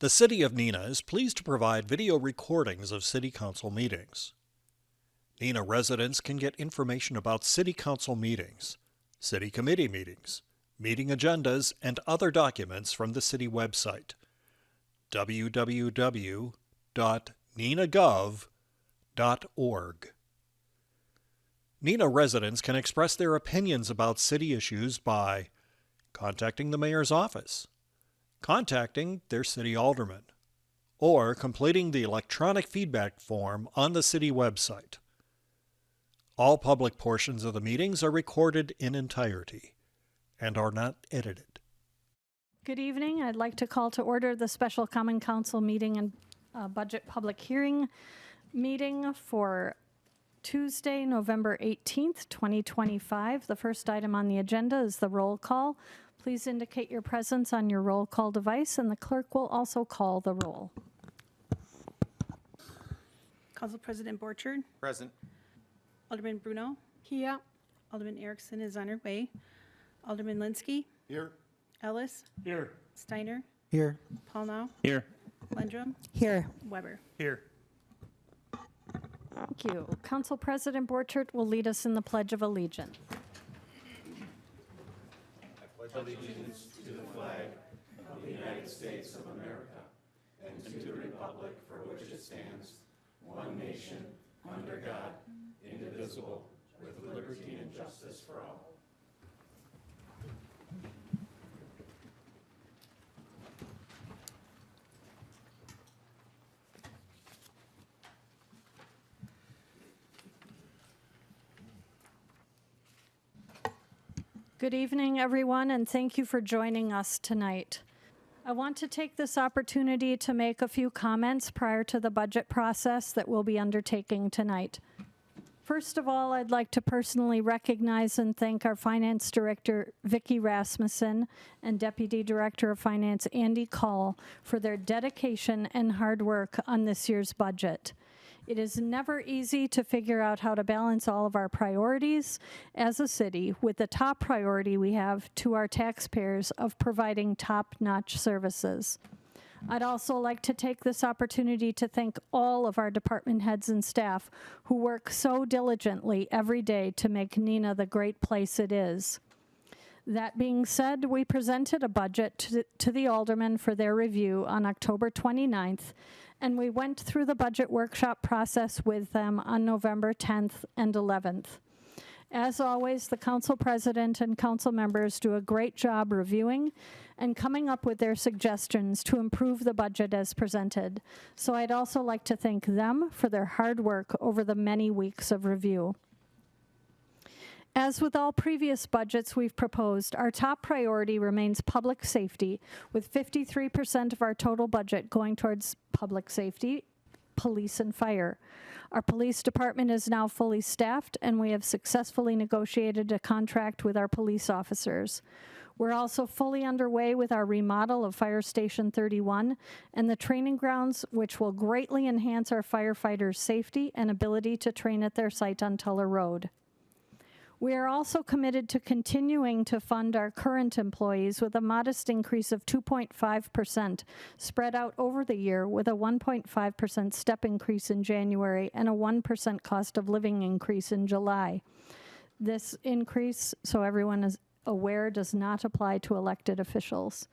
The City of Neenah is pleased to provide video recordings of City Council meetings. Neenah residents can get information about City Council meetings, City Committee meetings, meeting agendas, and other documents from the City website, www.neenahgov.org. Neenah residents can express their opinions about city issues by contacting the mayor's office, contacting their city alderman, or completing the electronic feedback form on the city website. All public portions of the meetings are recorded in entirety and are not edited. Good evening. I'd like to call to order the Special Common Council meeting and budget public hearing meeting for Tuesday, November 18th, 2025. The first item on the agenda is the roll call. Please indicate your presence on your roll call device, and the clerk will also call the roll. Council President Borchard. Present. Alderman Bruno. Here. Alderman Erickson is on her way. Alderman Linsky. Here. Ellis. Here. Steiner. Here. Paulnow. Here. Lendrum. Here. Weber. Here. Thank you. Council President Borchert will lead us in the Pledge of Allegiance. I pledge allegiance to the flag of the United States of America and to the republic for which it stands, one nation, under God, indivisible, with liberty and justice for all. Good evening, everyone, and thank you for joining us tonight. I want to take this opportunity to make a few comments prior to the budget process that we'll be undertaking tonight. First of all, I'd like to personally recognize and thank our Finance Director, Vicki Rasmussen, and Deputy Director of Finance, Andy Call, for their dedication and hard work on this year's budget. It is never easy to figure out how to balance all of our priorities as a city with the top priority we have to our taxpayers of providing top-notch services. I'd also like to take this opportunity to thank all of our department heads and staff who work so diligently every day to make Neenah the great place it is. That being said, we presented a budget to the aldermen for their review on October 29th, and we went through the budget workshop process with them on November 10th and 11th. As always, the council president and council members do a great job reviewing and coming up with their suggestions to improve the budget as presented. So I'd also like to thank them for their hard work over the many weeks of review. As with all previous budgets we've proposed, our top priority remains public safety, with 53% of our total budget going towards public safety, police, and fire. Our police department is now fully staffed, and we have successfully negotiated a contract with our police officers. We're also fully underway with our remodel of Fire Station 31 and the training grounds, which will greatly enhance our firefighters' safety and ability to train at their site on Tuller Road. We are also committed to continuing to fund our current employees with a modest increase of 2.5% spread out over the year, with a 1.5% step increase in January and a 1% cost of living increase in July. This increase, so everyone is aware, does not apply to elected officials.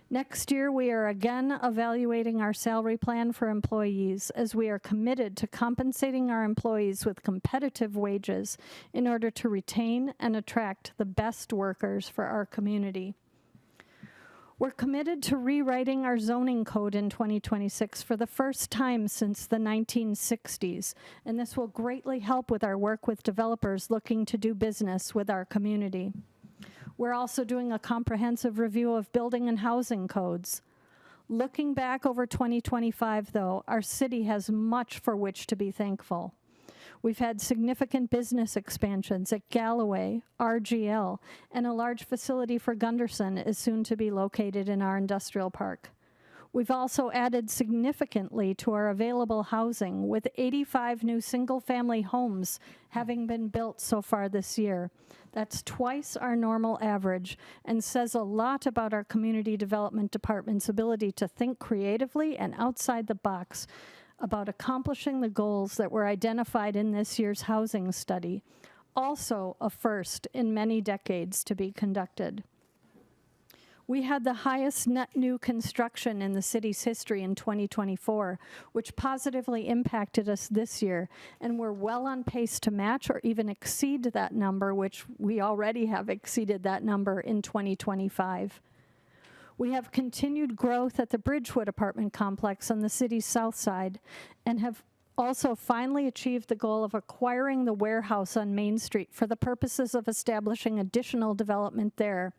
Next year, we are again evaluating our salary plan for employees, as we are committed to compensating our employees with competitive wages in order to retain and attract the best workers for our community. We're committed to rewriting our zoning code in 2026 for the first time since the 1960s, and this will greatly help with our work with developers looking to do business with our community. We're also doing a comprehensive review of building and housing codes. Looking back over 2025, though, our city has much for which to be thankful. We've had significant business expansions at Galloway, RGL, and a large facility for Gunderson is soon to be located in our industrial park. We've also added significantly to our available housing, with 85 new single-family homes having been built so far this year. That's twice our normal average and says a lot about our community development department's ability to think creatively and outside the box about accomplishing the goals that were identified in this year's housing study. Also a first in many decades to be conducted. We had the highest net new construction in the city's history in 2024, which positively impacted us this year, and we're well on pace to match or even exceed that number, which we already have exceeded that number in 2025. We have continued growth at the Bridgewood apartment complex on the city's south side, and have also finally achieved the goal of acquiring the warehouse on Main Street for the purposes of establishing additional development there.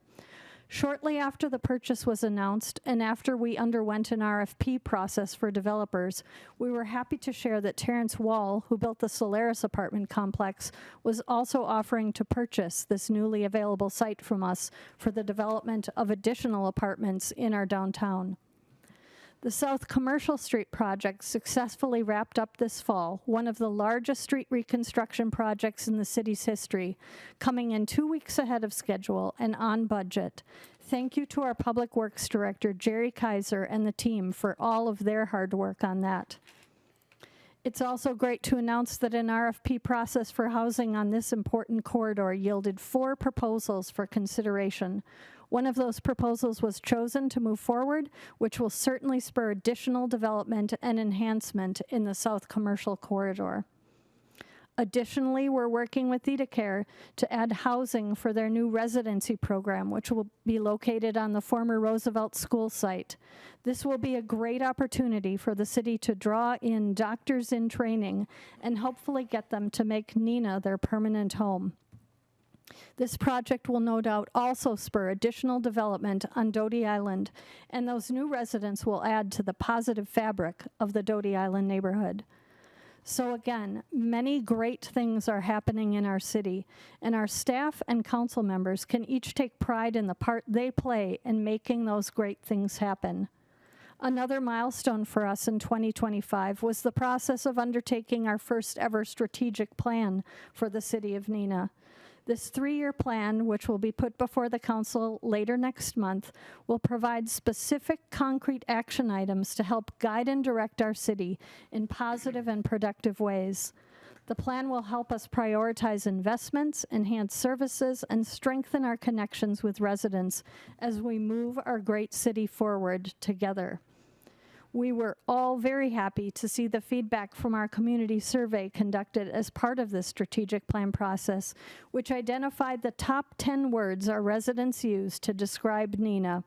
Shortly after the purchase was announced and after we underwent an RFP process for developers, we were happy to share that Terrence Wall, who built the Solaris apartment complex, was also offering to purchase this newly available site from us for the development of additional apartments in our downtown. The South Commercial Street project successfully wrapped up this fall, one of the largest street reconstruction projects in the city's history, coming in 2 weeks ahead of schedule and on budget. Thank you to our Public Works Director, Jerry Kaiser, and the team for all of their hard work on that. It's also great to announce that an RFP process for housing on this important corridor yielded 4 proposals for consideration. One of those proposals was chosen to move forward, which will certainly spur additional development and enhancement in the South Commercial Corridor. Additionally, we're working with ThedaCare to add housing for their new residency program, which will be located on the former Roosevelt School site. This will be a great opportunity for the city to draw in doctors in training and hopefully get them to make Neenah their permanent home. This project will no doubt also spur additional development on Doty Island, and those new residents will add to the positive fabric of the Doty Island neighborhood. So again, many great things are happening in our city, and our staff and council members can each take pride in the part they play in making those great things happen. Another milestone for us in 2025 was the process of undertaking our first ever strategic plan for the city of Neenah. This 3-year plan, which will be put before the council later next month, will provide specific concrete action items to help guide and direct our city in positive and productive ways. The plan will help us prioritize investments, enhance services, and strengthen our connections with residents as we move our great city forward together. We were all very happy to see the feedback from our community survey conducted as part of this strategic plan process, which identified the top 10 words our residents use to describe Neenah.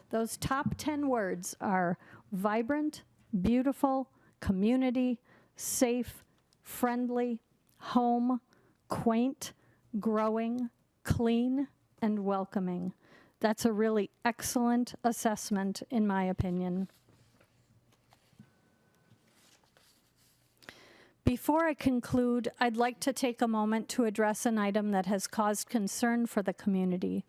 Those top 10 words are vibrant, beautiful, community, safe, friendly, home, quaint, growing, clean, and welcoming. That's a really excellent assessment, in my opinion. Before I conclude, I'd like to take a moment to address an item that has caused concern for the community,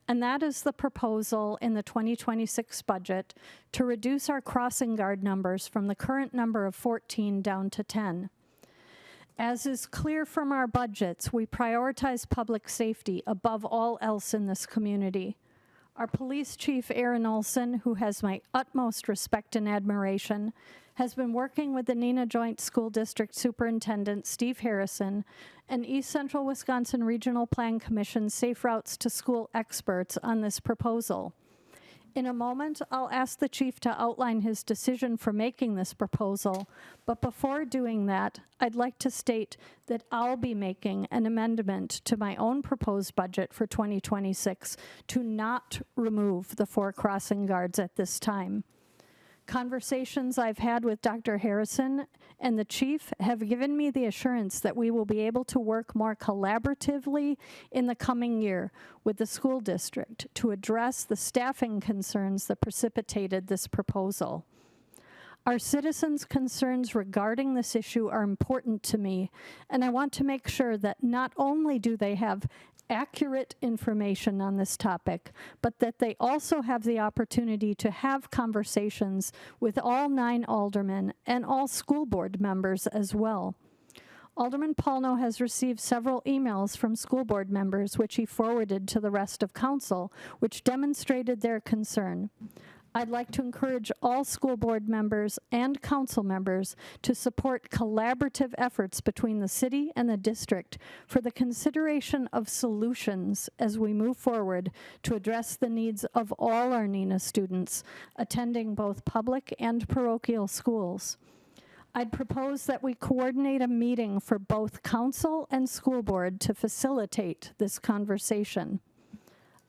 and that is the proposal in the 2026 budget to reduce our crossing guard numbers from the current number of 14 down to 10. As is clear from our budgets, we prioritize public safety above all else in this community. Our police chief, Aaron Olson, who has my utmost respect and admiration, has been working with the Neenah Joint School District Superintendent Steve Harrison and East Central Wisconsin Regional Plan Commission Safe Routes to School experts on this proposal. In a moment, I'll ask the chief to outline his decision for making this proposal, but before doing that, I'd like to state that I'll be making an amendment to my own proposed budget for 2026 to not remove the 4 crossing guards at this time. Conversations I've had with Dr. Harrison and the chief have given me the assurance that we will be able to work more collaboratively in the coming year with the school district to address the staffing concerns that precipitated this proposal. Our citizens' concerns regarding this issue are important to me, and I want to make sure that not only do they have accurate information on this topic, but that they also have the opportunity to have conversations with all 9 aldermen and all school board members as well. Alderman Paulno has received several emails from school board members, which he forwarded to the rest of council, which demonstrated their concern. I'd like to encourage all school board members and council members to support collaborative efforts between the city and the district for the consideration of solutions as we move forward to address the needs of all our Neenah students attending both public and parochial schools. I'd propose that we coordinate a meeting for both council and school board to facilitate this conversation.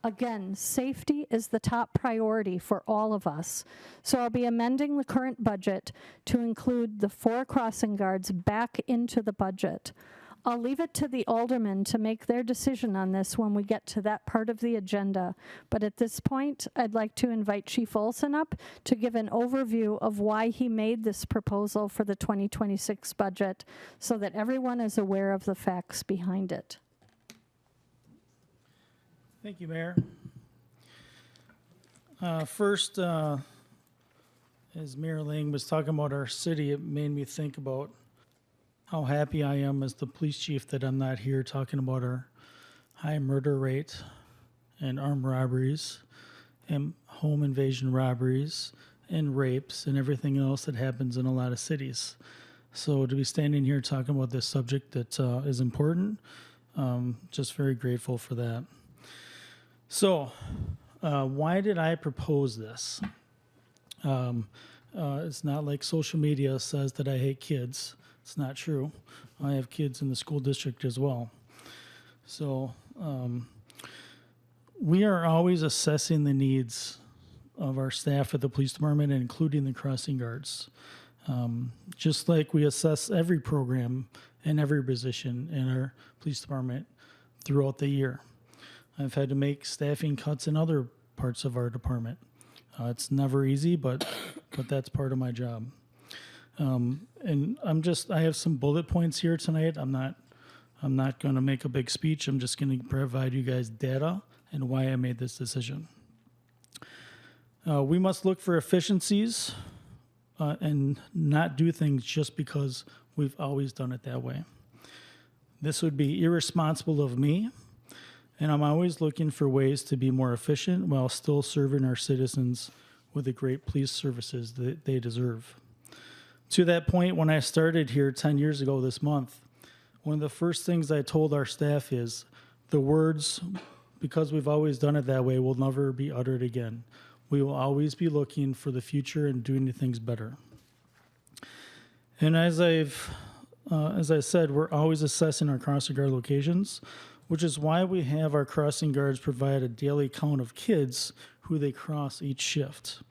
Again, safety is the top priority for all of us, so I'll be amending the current budget to include the 4 crossing guards back into the budget. I'll leave it to the aldermen to make their decision on this when we get to that part of the agenda, but at this point, I'd like to invite Chief Olson up to give an overview of why he made this proposal for the 2026 budget so that everyone is aware of the facts behind it. Thank you, Mayor. First, as Mayor Lang was talking about our city, it made me think about how happy I am as the police chief that I'm not here talking about our high murder rate and armed robberies and home invasion robberies and rapes and everything else that happens in a lot of cities. So to be standing here talking about this subject that is important, just very grateful for that. So, why did I propose this? It's not like social media says that I hate kids. It's not true. I have kids in the school district as well. So, we are always assessing the needs of our staff at the police department, including the crossing guards. Just like we assess every program and every position in our police department throughout the year. I've had to make staffing cuts in other parts of our department. It's never easy, but that's part of my job. And I have some bullet points here tonight. I'm not going to make a big speech. I'm just going to provide you guys data and why I made this decision. We must look for efficiencies and not do things just because we've always done it that way. This would be irresponsible of me. And I'm always looking for ways to be more efficient while still serving our citizens with the great police services that they deserve. To that point, when I started here 10 years ago this month, one of the first things I told our staff is the words, because we've always done it that way, will never be uttered again. We will always be looking for the future and doing things better. And as I said, we're always assessing our crossing guard locations, which is why we have our crossing guards provide a daily count of kids who they cross each shift.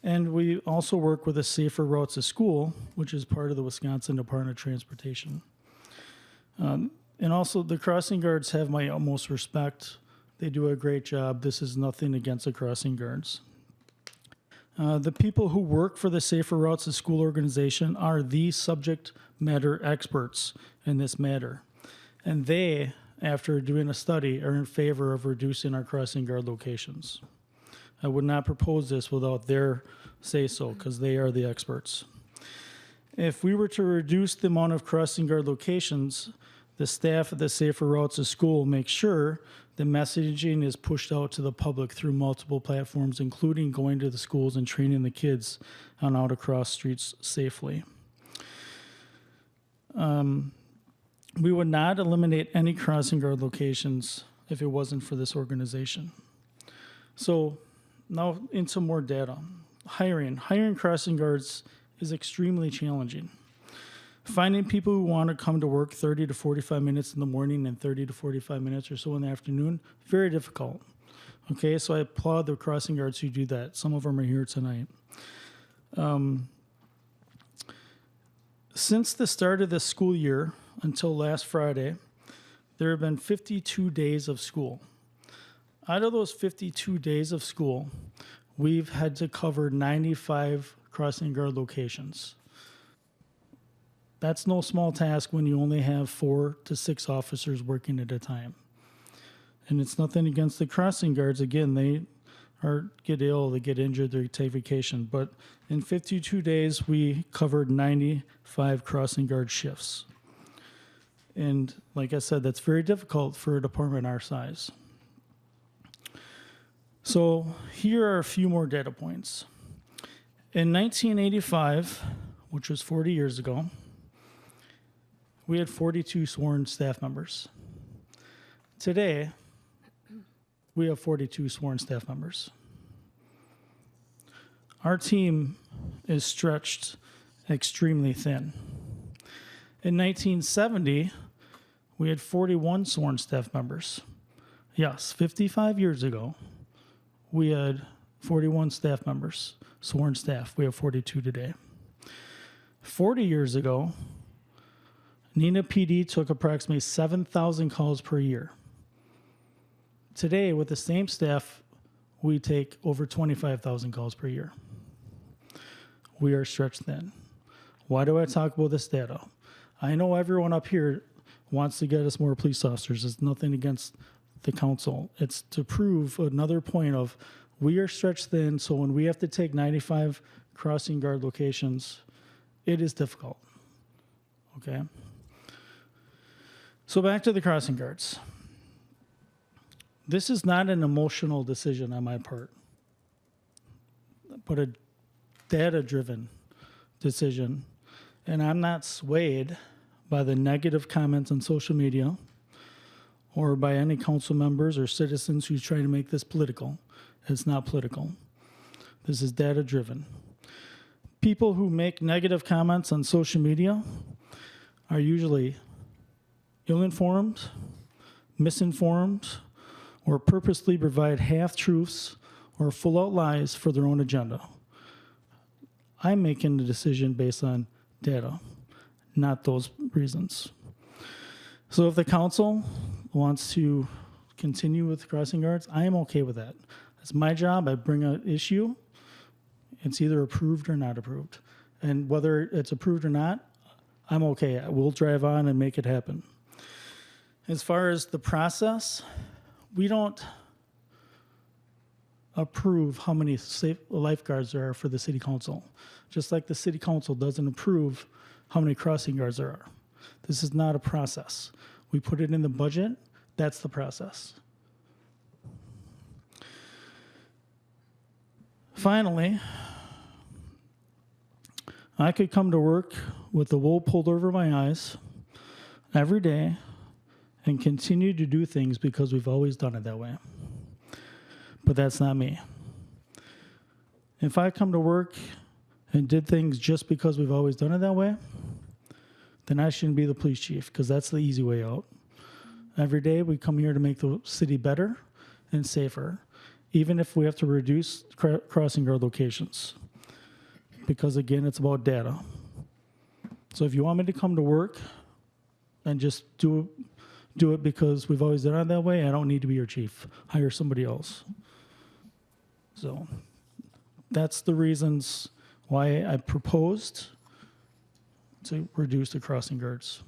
And we also work with the Safer Routes to School, which is part of the Wisconsin Department of Transportation. And also the crossing guards have my utmost respect. They do a great job. This is nothing against the crossing guards. The people who work for the Safer Routes to School organization are the subject matter experts in this matter. And they, after doing a study, are in favor of reducing our crossing guard locations. I would not propose this without their say-so, because they are the experts. If we were to reduce the amount of crossing guard locations, the staff at the Safer Routes to School makes sure the messaging is pushed out to the public through multiple platforms, including going to the schools and training the kids on how to cross streets safely. We would not eliminate any crossing guard locations if it wasn't for this organization. So now into more data. Hiring crossing guards is extremely challenging. Finding people who want to come to work 30 to 45 minutes in the morning and 30 to 45 minutes or so in the afternoon, very difficult. Okay, so I applaud the crossing guards who do that. Some of them are here tonight. Since the start of the school year until last Friday, there have been 52 days of school. Out of those 52 days of school, we've had to cover 95 crossing guard locations. That's no small task when you only have 4 to 6 officers working at a time. And it's nothing against the crossing guards. Again, they get ill, they get injured, they take vacation. But in 52 days, we covered 95 crossing guard shifts. And like I said, that's very difficult for a department our size. So here are a few more data points. In 1985, which was 40 years ago, we had 42 sworn staff members. Today, we have 42 sworn staff members. Our team is stretched extremely thin. In 1970, we had 41 sworn staff members. Yes, 55 years ago, we had 41 staff members, sworn staff. We have 42 today. 40 years ago, Neenah PD took approximately 7,000 calls per year. Today, with the same staff, we take over 25,000 calls per year. We are stretched thin. Why do I talk about this data? I know everyone up here wants to get us more police officers. It's nothing against the council. It's to prove another point of we are stretched thin, so when we have to take 95 crossing guard locations, it is difficult. Okay? So back to the crossing guards. This is not an emotional decision on my part, but a data-driven decision. And I'm not swayed by the negative comments on social media or by any council members or citizens who's trying to make this political. It's not political. This is data-driven. People who make negative comments on social media are usually ill-informed, misinformed, or purposely provide half-truths or full-out lies for their own agenda. I'm making the decision based on data, not those reasons. So if the council wants to continue with crossing guards, I am okay with that. It's my job. I bring an issue. It's either approved or not approved. And whether it's approved or not, I'm okay. We'll drive on and make it happen. As far as the process, we don't approve how many safe lifeguards there are for the city council, just like the city council doesn't approve how many crossing guards there are. This is not a process. We put it in the budget. That's the process. Finally, I could come to work with the wool pulled over my eyes every day and continue to do things because we've always done it that way. But that's not me. If I come to work and did things just because we've always done it that way, then I shouldn't be the police chief, because that's the easy way out. Every day we come here to make the city better and safer, even if we have to reduce crossing guard locations. Because again, it's about data. So if you want me to come to work and just do it because we've always done it that way, I don't need to be your chief. Hire somebody else. So that's the reasons why I proposed to reduce the crossing guards.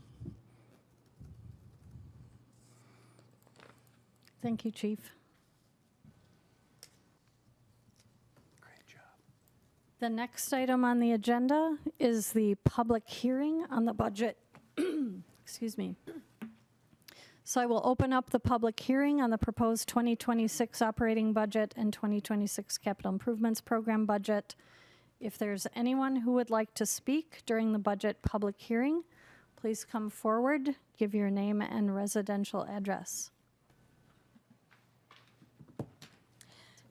Thank you, Chief. Great job. The next item on the agenda is the public hearing on the budget. Excuse me. So I will open up the public hearing on the proposed 2026 operating budget and 2026 capital improvements program budget. If there's anyone who would like to speak during the budget public hearing, please come forward, give your name and residential address.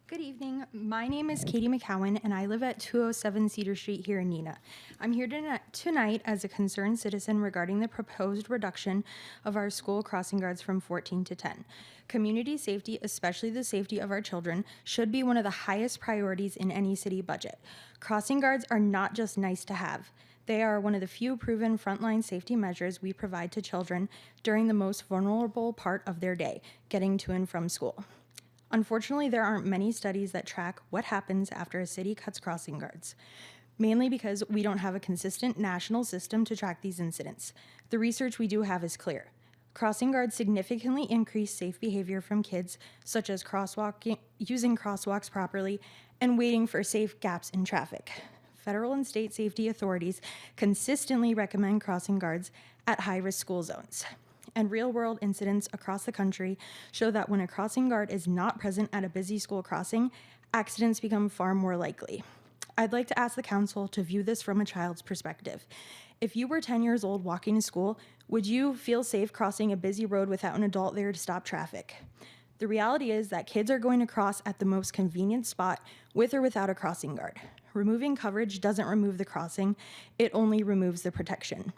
Good evening. My name is Katie McCowan, and I live at 207 Cedar Street here in Neenah. I'm here tonight as a concerned citizen regarding the proposed reduction of our school crossing guards from 14 to 10. Community safety, especially the safety of our children, should be one of the highest priorities in any city budget. Crossing guards are not just nice to have. They are one of the few proven frontline safety measures we provide to children during the most vulnerable part of their day, getting to and from school. Unfortunately, there aren't many studies that track what happens after a city cuts crossing guards, mainly because we don't have a consistent national system to track these incidents. The research we do have is clear. Crossing guards significantly increase safe behavior from kids, such as using crosswalks properly and waiting for safe gaps in traffic. Federal and state safety authorities consistently recommend crossing guards at high-risk school zones. And real-world incidents across the country show that when a crossing guard is not present at a busy school crossing, accidents become far more likely. I'd like to ask the council to view this from a child's perspective. If you were 10 years old walking to school, would you feel safe crossing a busy road without an adult there to stop traffic? The reality is that kids are going to cross at the most convenient spot with or without a crossing guard. Removing coverage doesn't remove the crossing, it only removes the protection.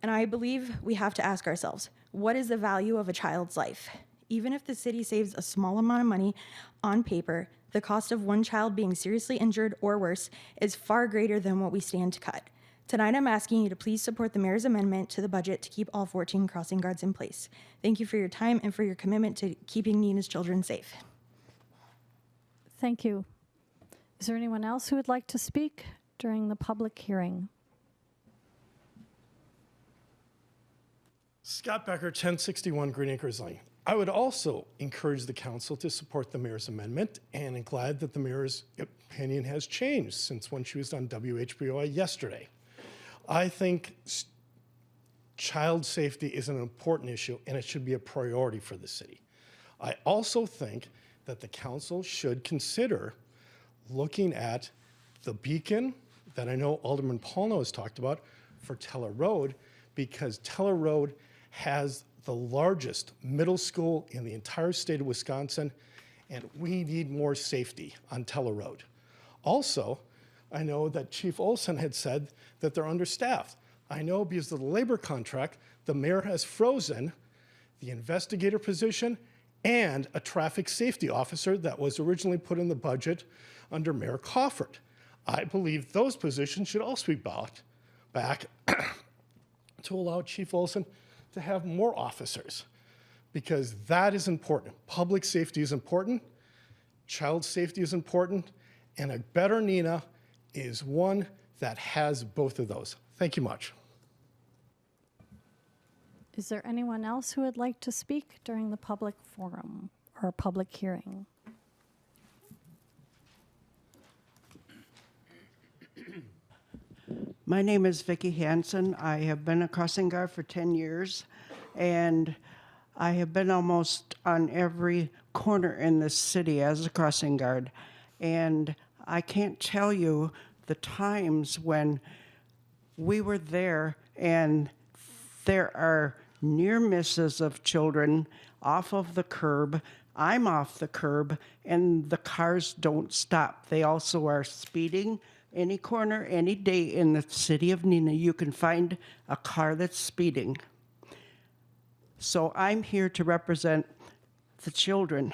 And I believe we have to ask ourselves, what is the value of a child's life? Even if the city saves a small amount of money on paper, the cost of one child being seriously injured or worse is far greater than what we stand to cut. Tonight, I'm asking you to please support the mayor's amendment to the budget to keep all 14 crossing guards in place. Thank you for your time and for your commitment to keeping Neenah's children safe. Thank you. Is there anyone else who would like to speak during the public hearing? Scott Becker, 1061 Green Acres Lane. I would also encourage the council to support the mayor's amendment, and I'm glad that the mayor's opinion has changed since when she was on WHBOI yesterday. I think child safety is an important issue, and it should be a priority for the city. I also think that the council should consider looking at the beacon that I know Alderman Paulno has talked about for Teller Road, because Teller Road has the largest middle school in the entire state of Wisconsin, and we need more safety on Teller Road. Also, I know that Chief Olson had said that they're understaffed. I know because of the labor contract, the mayor has frozen the investigator position and a traffic safety officer that was originally put in the budget under Mayor Crawford. I believe those positions should also be brought back to allow Chief Olson to have more officers, because that is important. Public safety is important, child safety is important, and a better Neenah is one that has both of those. Thank you much. Is there anyone else who would like to speak during the public forum or public hearing? My name is Vicki Hansen. I have been a crossing guard for 10 years, and I have been almost on every corner in this city as a crossing guard. And I can't tell you the times when we were there and there are near misses of children off of the curb. I'm off the curb, and the cars don't stop. They also are speeding. Any corner, any day in the city of Neenah, you can find a car that's speeding. So I'm here to represent the children.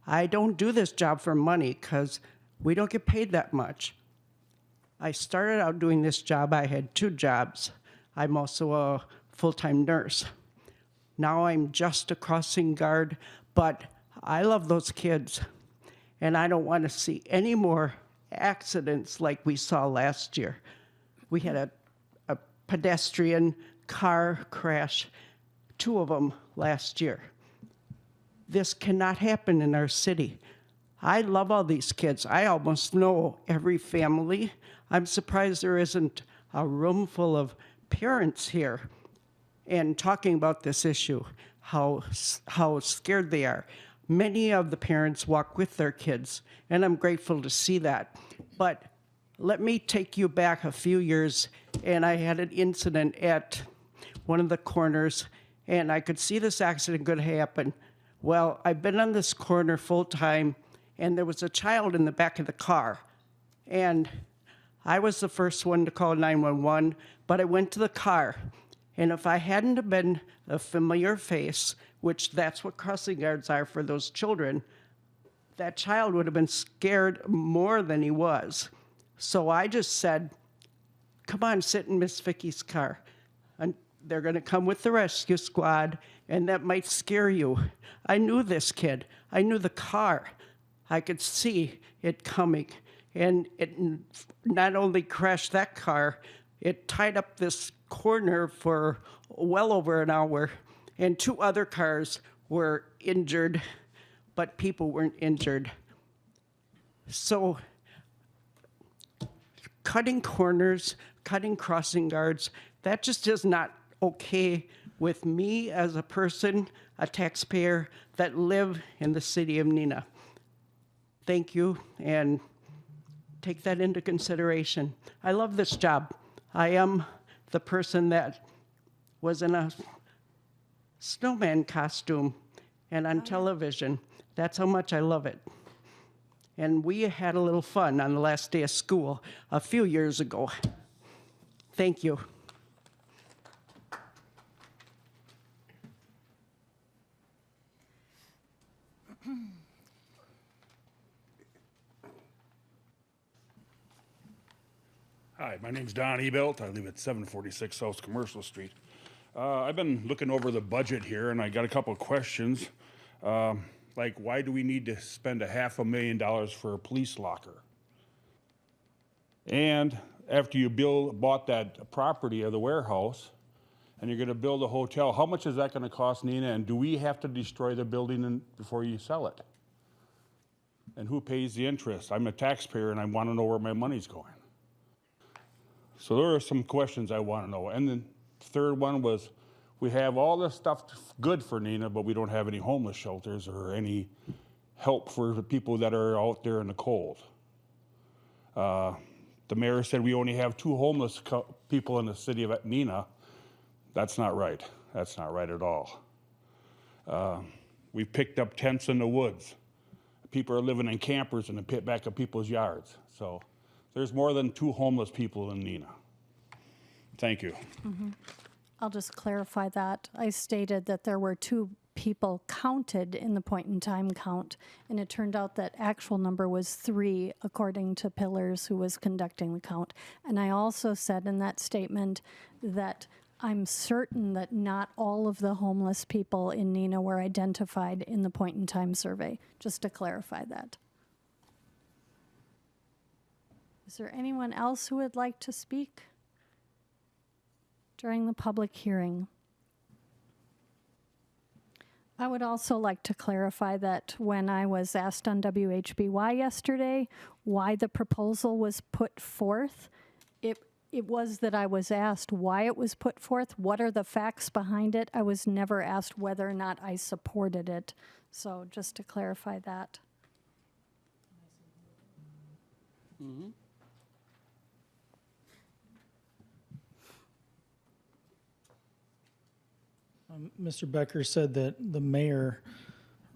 I don't do this job for money because we don't get paid that much. I started out doing this job, I had 2 jobs. I'm also a full-time nurse. Now I'm just a crossing guard, but I love those kids, and I don't want to see any more accidents like we saw last year. We had a pedestrian car crash, 2 of them last year. This cannot happen in our city. I love all these kids. I almost know every family. I'm surprised there isn't a room full of parents here and talking about this issue, how scared they are. Many of the parents walk with their kids, and I'm grateful to see that. But let me take you back a few years, and I had an incident at one of the corners, and I could see this accident could happen. Well, I've been on this corner full time, and there was a child in the back of the car. And I was the first one to call 911, but I went to the car. And if I hadn't have been a familiar face, which that's what crossing guards are for those children, that child would have been scared more than he was. So I just said, come on, sit in Miss Vicky's car. And they're going to come with the rescue squad, and that might scare you. I knew this kid. I knew the car. I could see it coming. And it not only crashed that car, it tied up this corner for well over an hour. and 2 other cars were injured, but people weren't injured. So cutting corners, cutting crossing guards, that just is not okay with me as a person, a taxpayer that live in the city of Neenah. Thank you, and take that into consideration. I love this job. I am the person that was in a snowman costume and on television. That's how much I love it. And we had a little fun on the last day of school a few years ago. Thank you. Hi, my name's Don Ebelt. I live at 746 South Commercial Street. I've been looking over the budget here, and I got a couple of questions. Like, why do we need to spend $500,000 for a police locker? And after you bought that property of the warehouse, and you're going to build a hotel, how much is that going to cost, Neenah? And do we have to destroy the building before you sell it? And who pays the interest? I'm a taxpayer, and I want to know where my money's going. So there are some questions I want to know. And then the third one was, we have all this stuff good for Neenah, but we don't have any homeless shelters or any help for the people that are out there in the cold. The mayor said we only have 2 homeless people in the city of Neenah. That's not right. That's not right at all. We've picked up tents in the woods. People are living in campers in the pit back of people's yards. So there's more than 2 homeless people in Neenah. Thank you. Mm-hmm. I'll just clarify that. I stated that there were 2 people counted in the point in time count, and it turned out that actual number was 3, according to Pillars, who was conducting the count. And I also said in that statement that I'm certain that not all of the homeless people in Neenah were identified in the point in time survey, just to clarify that. Is there anyone else who would like to speak during the public hearing? I would also like to clarify that when I was asked on WHBY yesterday why the proposal was put forth, it was that I was asked why it was put forth, what are the facts behind it. I was never asked whether or not I supported it. So just to clarify that. Mm-hmm. Mr. Becker said that the mayor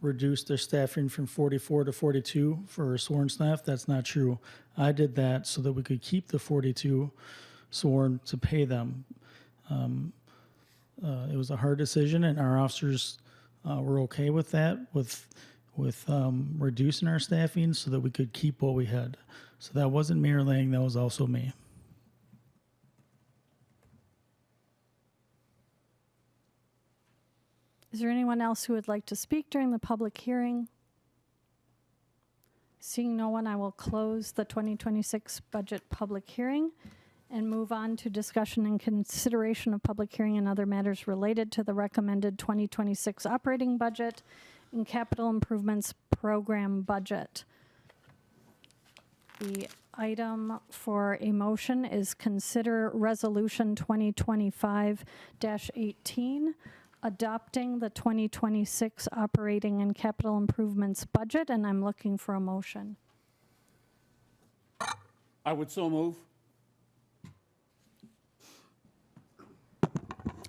reduced their staffing from 44 to 42 for sworn staff. That's not true. I did that so that we could keep the 42 sworn to pay them. It was a hard decision, and our officers were okay with that, with reducing our staffing so that we could keep what we had. So that wasn't Mayor Lang, that was also me. Is there anyone else who would like to speak during the public hearing? Seeing no one, I will close the 2026 budget public hearing and move on to discussion and consideration of public hearing and other matters related to the recommended 2026 operating budget and capital improvements program budget. The item for a motion is consider resolution 2025-18, adopting the 2026 operating and capital improvements budget, and I'm looking for a motion. I would so move.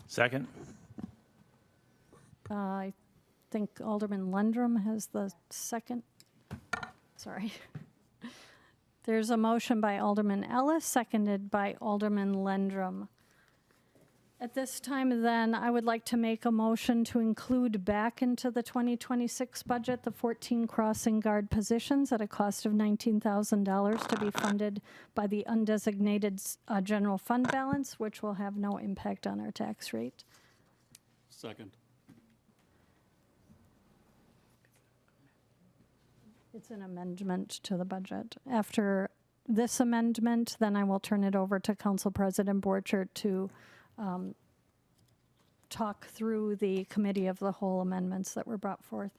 Second. I think Alderman Lundrum has the second. Sorry. There's a motion by Alderman Ellis, seconded by Alderman Lundrum. At this time, then, I would like to make a motion to include back into the 2026 budget the 14 crossing guard positions at a cost of $19,000 to be funded by the undesignated general fund balance, which will have no impact on our tax rate. Second. It's an amendment to the budget. After this amendment, then I will turn it over to Council President Borchert to talk through the committee of the whole amendments that were brought forth.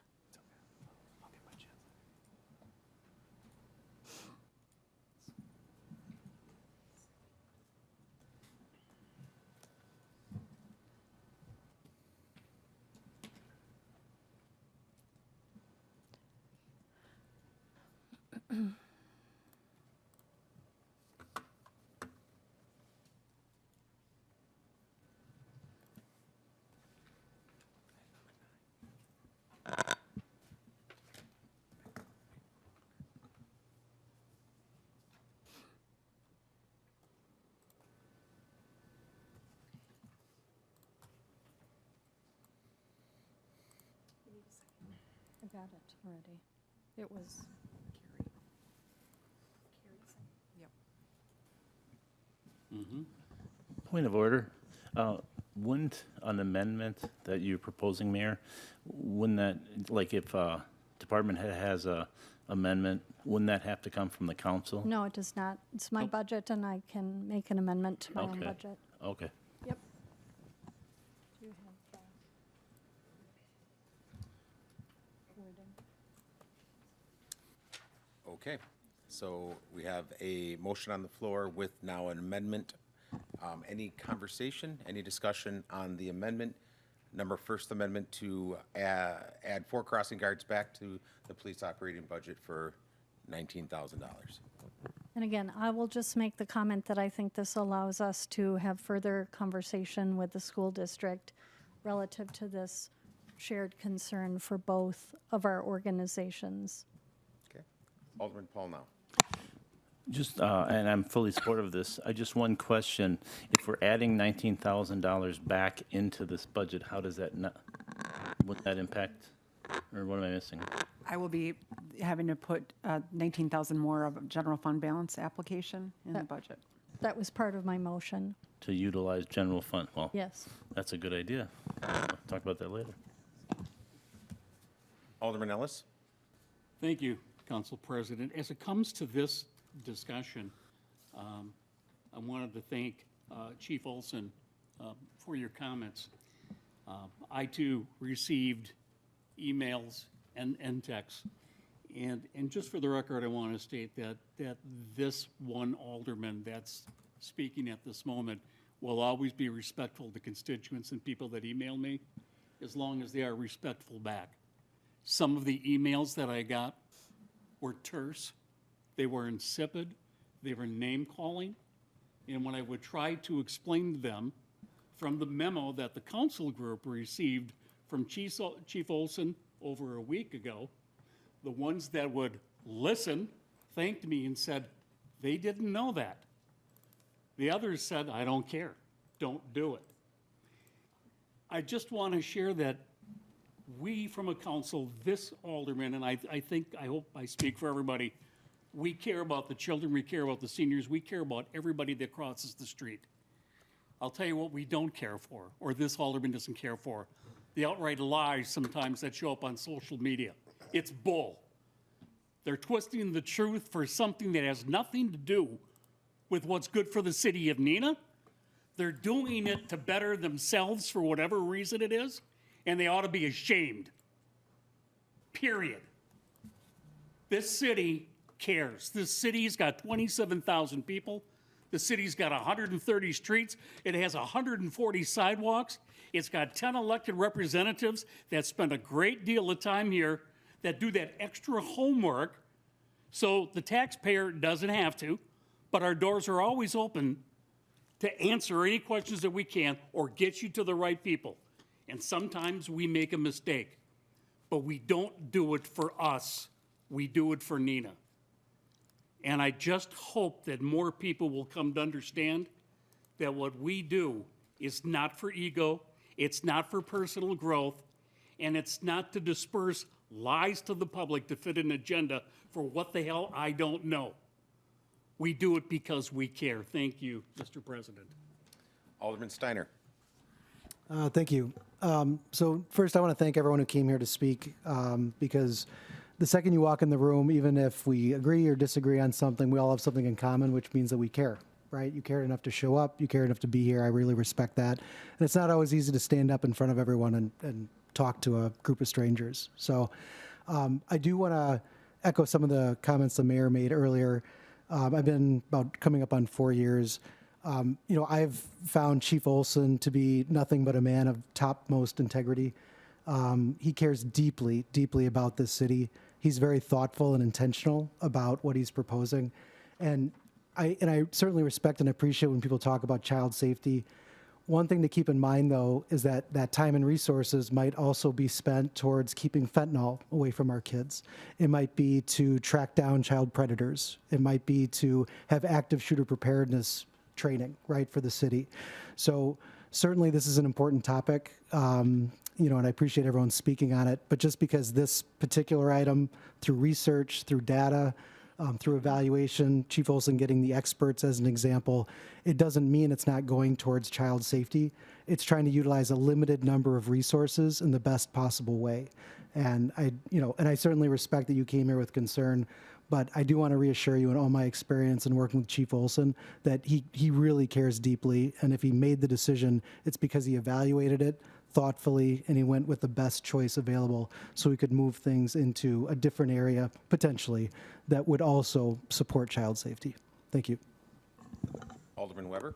I got it already. It was Point of order. Wouldn't an amendment that you're proposing, Mayor, wouldn't that, like if department head has a amendment, wouldn't that have to come from the council? No, it does not. It's my budget, and I can make an amendment to my own Okay. budget. Okay. Yep. Do you have wording? Okay, so we have a motion on the floor with now an amendment. Any conversation, any discussion on the amendment? First amendment to add 4 crossing guards back to the police operating budget for $19,000. And again, I will just make the comment that I think this allows us to have further conversation with the school district relative to this shared concern for both of our organizations. Okay, Alderman Paul now. Just, and I'm fully supportive of this. I just one question. If we're adding $19,000 back into this budget, how does that not, would that impact, or what am I missing? I will be having to put 19,000 more of a general fund balance application in the budget. That was part of my motion. To utilize general fund? Well, Yes. that's a good idea. We'll talk about that later. Alderman Ellis? Thank you, Council President. As it comes to this discussion, I wanted to thank Chief Olson for your comments. I too received emails and texts, and just for the record, I want to state that this one alderman that's speaking at this moment will always be respectful to constituents and people that email me, as long as they are respectful back. Some of the emails that I got were terse, they were insipid, they were name-calling, and when I would try to explain to them from the memo that the council group received from Chief Olson over a week ago, the ones that would listen thanked me and said they didn't know that. The others said, I don't care, don't do it. I just want to share that we from a council, this alderman, and I hope I speak for everybody, we care about the children, we care about the seniors, we care about everybody that crosses the street. I'll tell you what we don't care for, or this alderman doesn't care for, the outright lies sometimes that show up on social media. It's bull. They're twisting the truth for something that has nothing to do with what's good for the city of Neenah. They're doing it to better themselves for whatever reason it is, and they ought to be ashamed. Period. This city cares. This city's got 27,000 people. The city's got 130 streets. It has 140 sidewalks. It's got 10 elected representatives that spend a great deal of time here, that do that extra homework so the taxpayer doesn't have to, but our doors are always open to answer any questions that we can or get you to the right people. And sometimes we make a mistake, but we don't do it for us. We do it for Neenah. And I just hope that more people will come to understand that what we do is not for ego, it's not for personal growth, and it's not to disperse lies to the public to fit an agenda for what the hell I don't know. We do it because we care. Thank you, Mr. President. Alderman Steiner. Thank you. So first, I want to thank everyone who came here to speak, because the second you walk in the room, even if we agree or disagree on something, we all have something in common, which means that we care. right? You cared enough to show up. You cared enough to be here. I really respect that. And it's not always easy to stand up in front of everyone and talk to a group of strangers. So I do want to echo some of the comments the mayor made earlier. I've been about coming up on 4 years. I've found Chief Olson to be nothing but a man of topmost integrity. He cares deeply, deeply about this city. He's very thoughtful and intentional about what he's proposing. And I certainly respect and appreciate when people talk about child safety. One thing to keep in mind, though, is that time and resources might also be spent towards keeping fentanyl away from our kids. It might be to track down child predators. It might be to have active shooter preparedness training, right, for the city. So certainly this is an important topic, and I appreciate everyone speaking on it. But just because this particular item, through research, through data, through evaluation, Chief Olson getting the experts as an example, it doesn't mean it's not going towards child safety. It's trying to utilize a limited number of resources in the best possible way. And I certainly respect that you came here with concern, but I do want to reassure you in all my experience in working with Chief Olson that he really cares deeply. And if he made the decision, it's because he evaluated it thoughtfully and he went with the best choice available so we could move things into a different area, potentially, that would also support child safety. Thank you. Alderman Weber.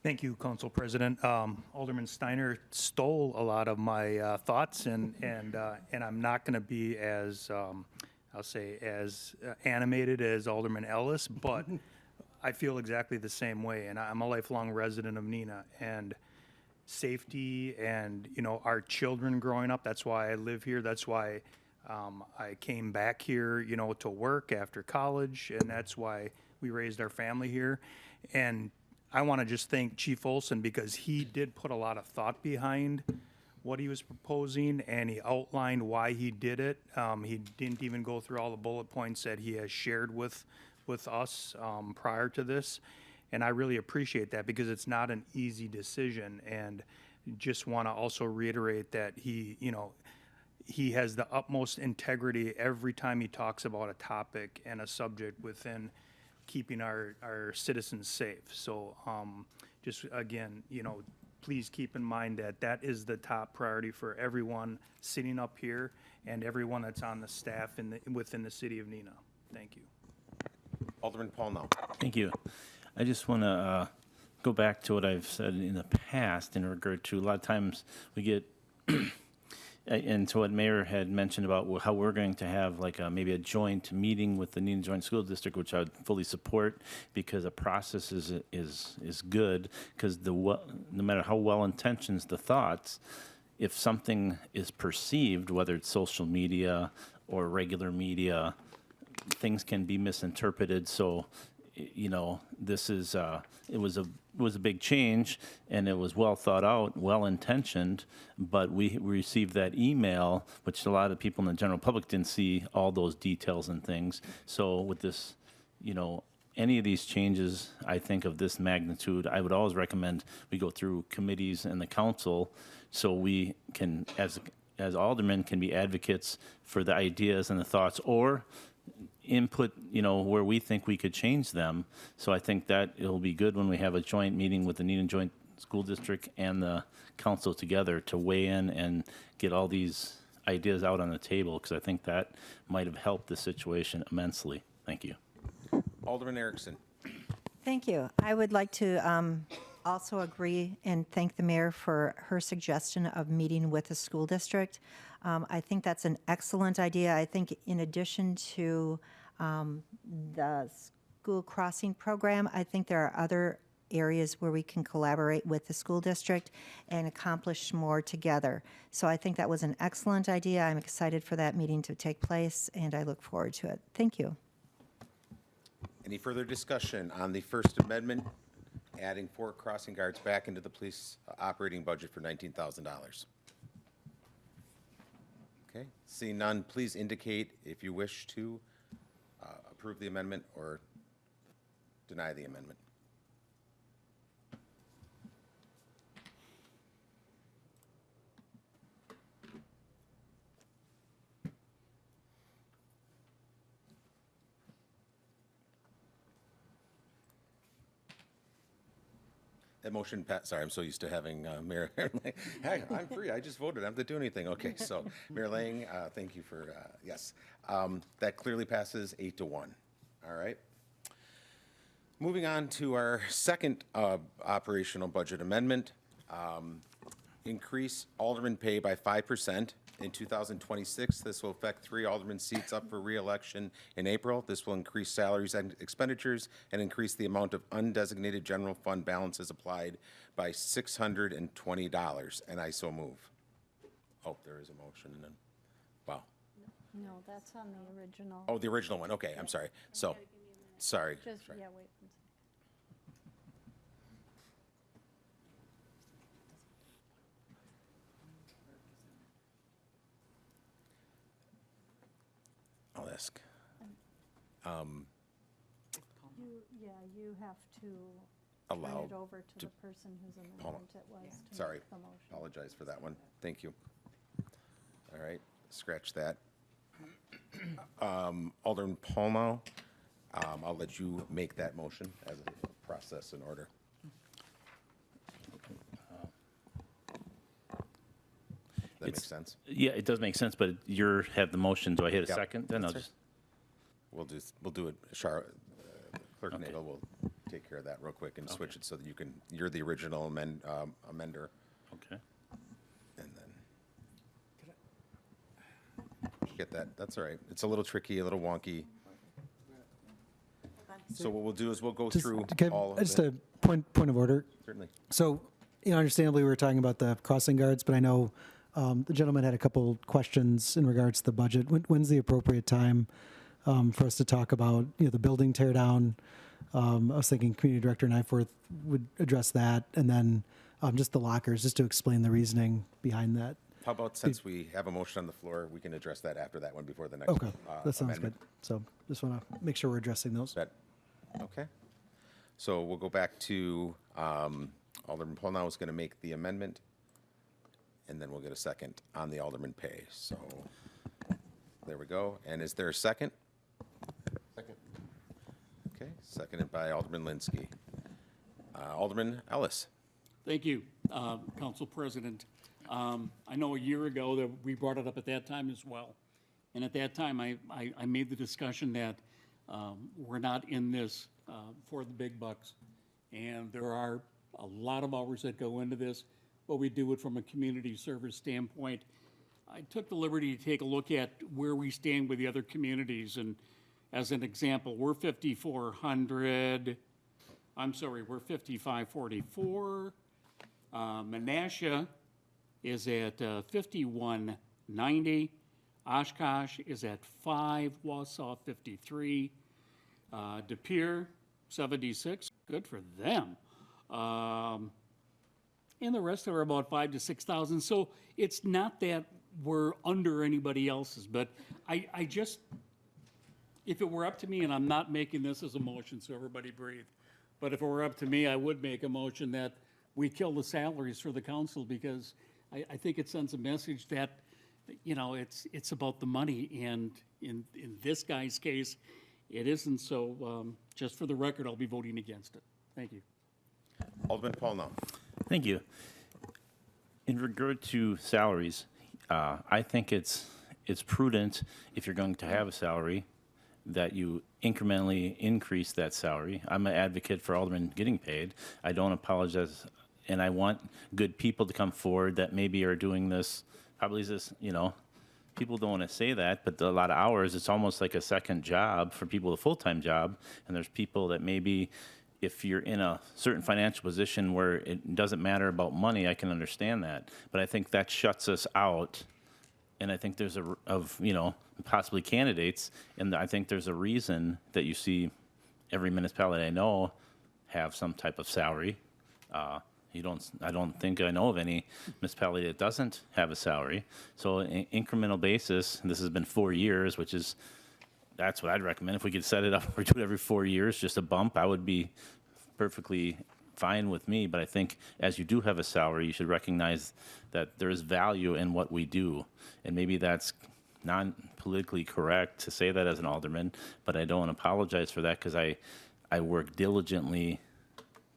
Thank you, Council President. Alderman Steiner stole a lot of my thoughts, and I'm not going to be as I'll say as animated as Alderman Ellis, but I feel exactly the same way, and I'm a lifelong resident of Neenah, and safety and our children growing up. That's why I live here. That's why I came back here, to work after college, and that's why we raised our family here. And I want to just thank Chief Olson because he did put a lot of thought behind what he was proposing, and he outlined why he did it. He didn't even go through all the bullet points that he has shared with us prior to this. And I really appreciate that because it's not an easy decision. And just want to also reiterate that he has the utmost integrity every time he talks about a topic and a subject within keeping our citizens safe. So just again, please keep in mind that is the top priority for everyone sitting up here and everyone that's on the staff within the city of Neenah. Thank you. Alderman Paul now. Thank you. I just want to go back to what I've said in the past in regard to a lot of times we get, and to what Mayor had mentioned about how we're going to have like maybe a joint meeting with the Neenah Joint School District, which I would fully support because the process is good because no matter how well intentioned the thoughts, if something is perceived, whether it's social media or regular media, things can be misinterpreted. So this is it was a big change, and it was well thought out, well intentioned. But we received that email, which a lot of people in the general public didn't see all those details and things. So with this, any of these changes, I think of this magnitude, I would always recommend we go through committees and the council, so we can, as aldermen, can be advocates for the ideas and the thoughts, or input, where we think we could change them. So I think that it'll be good when we have a joint meeting with the Neenah Joint School District and the council together to weigh in and get all these ideas out on the table, because I think that might have helped the situation immensely. Thank you. Alderman Erickson. Thank you. I would like to also agree and thank the mayor for her suggestion of meeting with the school district. I think that's an excellent idea. I think in addition to the school crossing program, I think there are other areas where we can collaborate with the school district and accomplish more together. So I think that was an excellent idea. I'm excited for that meeting to take place, and I look forward to it. Thank you. Any further discussion on the First Amendment, adding 4 crossing guards back into the police operating budget for $19,000? Okay, seeing none, please indicate if you wish to approve the amendment or deny the amendment. That motion passed. Sorry, I'm so used to having Mayor Lang. Hey, I'm free. I just voted. I don't have to do anything. Okay, so Mayor Lang, thank you for, yes. That clearly passes 8-1. All right. Moving on to our second operational budget amendment. Increase alderman pay by 5%. In 2026, this will affect 3 alderman seats up for re-election in April. This will increase salaries and expenditures and increase the amount of undesignated general fund balances applied by $620, and I so move. Oh, there is a motion, and then, wow. No, that's on the original. Oh, the original one, okay, I'm sorry. So, sorry. Just, sorry. yeah, wait. I'll ask. You have to turn Allow it over to to- the person whose Hold amendment it was to Sorry, make the motion. apologize for that one. Thank you. All right, scratch that. Alderman Palmo, I'll let you make that motion as a process in order. That makes sense? Yeah, it does make sense, but you have the motion. Do I hit a Yep, second? Then I'll that's just, We'll do it, Clerk Nagel will take care of that real quick and switch it so that you're the original amender. okay. And then get that, that's all right. It's a little tricky, a little wonky. So what we'll do is we'll go through all of it. Just a point of order. Certainly. So, understandably, we were talking about the crossing guards, but I know the gentleman had a couple questions in regards to the budget. When's the appropriate time for us to talk about, the building tear down? I was thinking Community Director Nyforth would address that, and then just the lockers, just to explain the reasoning behind that. How about since we have a motion on the floor, we can address that after that one before the next Okay, that sounds amendment. good. So, just want to make sure we're addressing those. Okay. So we'll go back to Alderman Polnow is going to make the amendment, and then we'll get a second on the alderman pay. So there we go. And is there a second? Second. Okay, seconded by Alderman Linsky. Alderman Ellis. Thank you, Council President. I know a year ago that we brought it up at that time as well. And at that time, I made the discussion that we're not in this for the big bucks. And there are a lot of hours that go into this, but we do it from a community service standpoint. I took the liberty to take a look at where we stand with the other communities. And as an example, we're 5,400. I'm sorry, we're 5,544. Menasha is at 5,190. Oshkosh is at 5. Wausau 53. De Pere 76. Good for them. And the rest are about 5,000 to 6,000. So it's not that we're under anybody else's, but I just, if it were up to me, and I'm not making this as a motion, so everybody breathe, but if it were up to me, I would make a motion that we kill the salaries for the council, because I think it sends a message that, it's about the money, and in this guy's case, it isn't. So just for the record, I'll be voting against it. Thank you. Alderman Polnow. Thank you. In regard to salaries, I think it's prudent, if you're going to have a salary, that you incrementally increase that salary. I'm an advocate for aldermen getting paid. I don't apologize, and I want good people to come forward that maybe are doing this, probably this, people don't want to say that, but a lot of hours, it's almost like a second job for people, a full-time job, and there's people that maybe, if you're in a certain financial position where it doesn't matter about money, I can understand that. But I think that shuts us out. And I think there's possibly candidates. And I think there's a reason that you see every municipality I know have some type of salary. I don't think I know of any municipality that doesn't have a salary. So an incremental basis, and this has been 4 years, that's what I'd recommend. If we could set it up, we do it every 4 years, just a bump, I would be perfectly fine with me. But I think as you do have a salary, you should recognize that there is value in what we do. And maybe that's non-politically correct to say that as an alderman, but I don't apologize for that, because I work diligently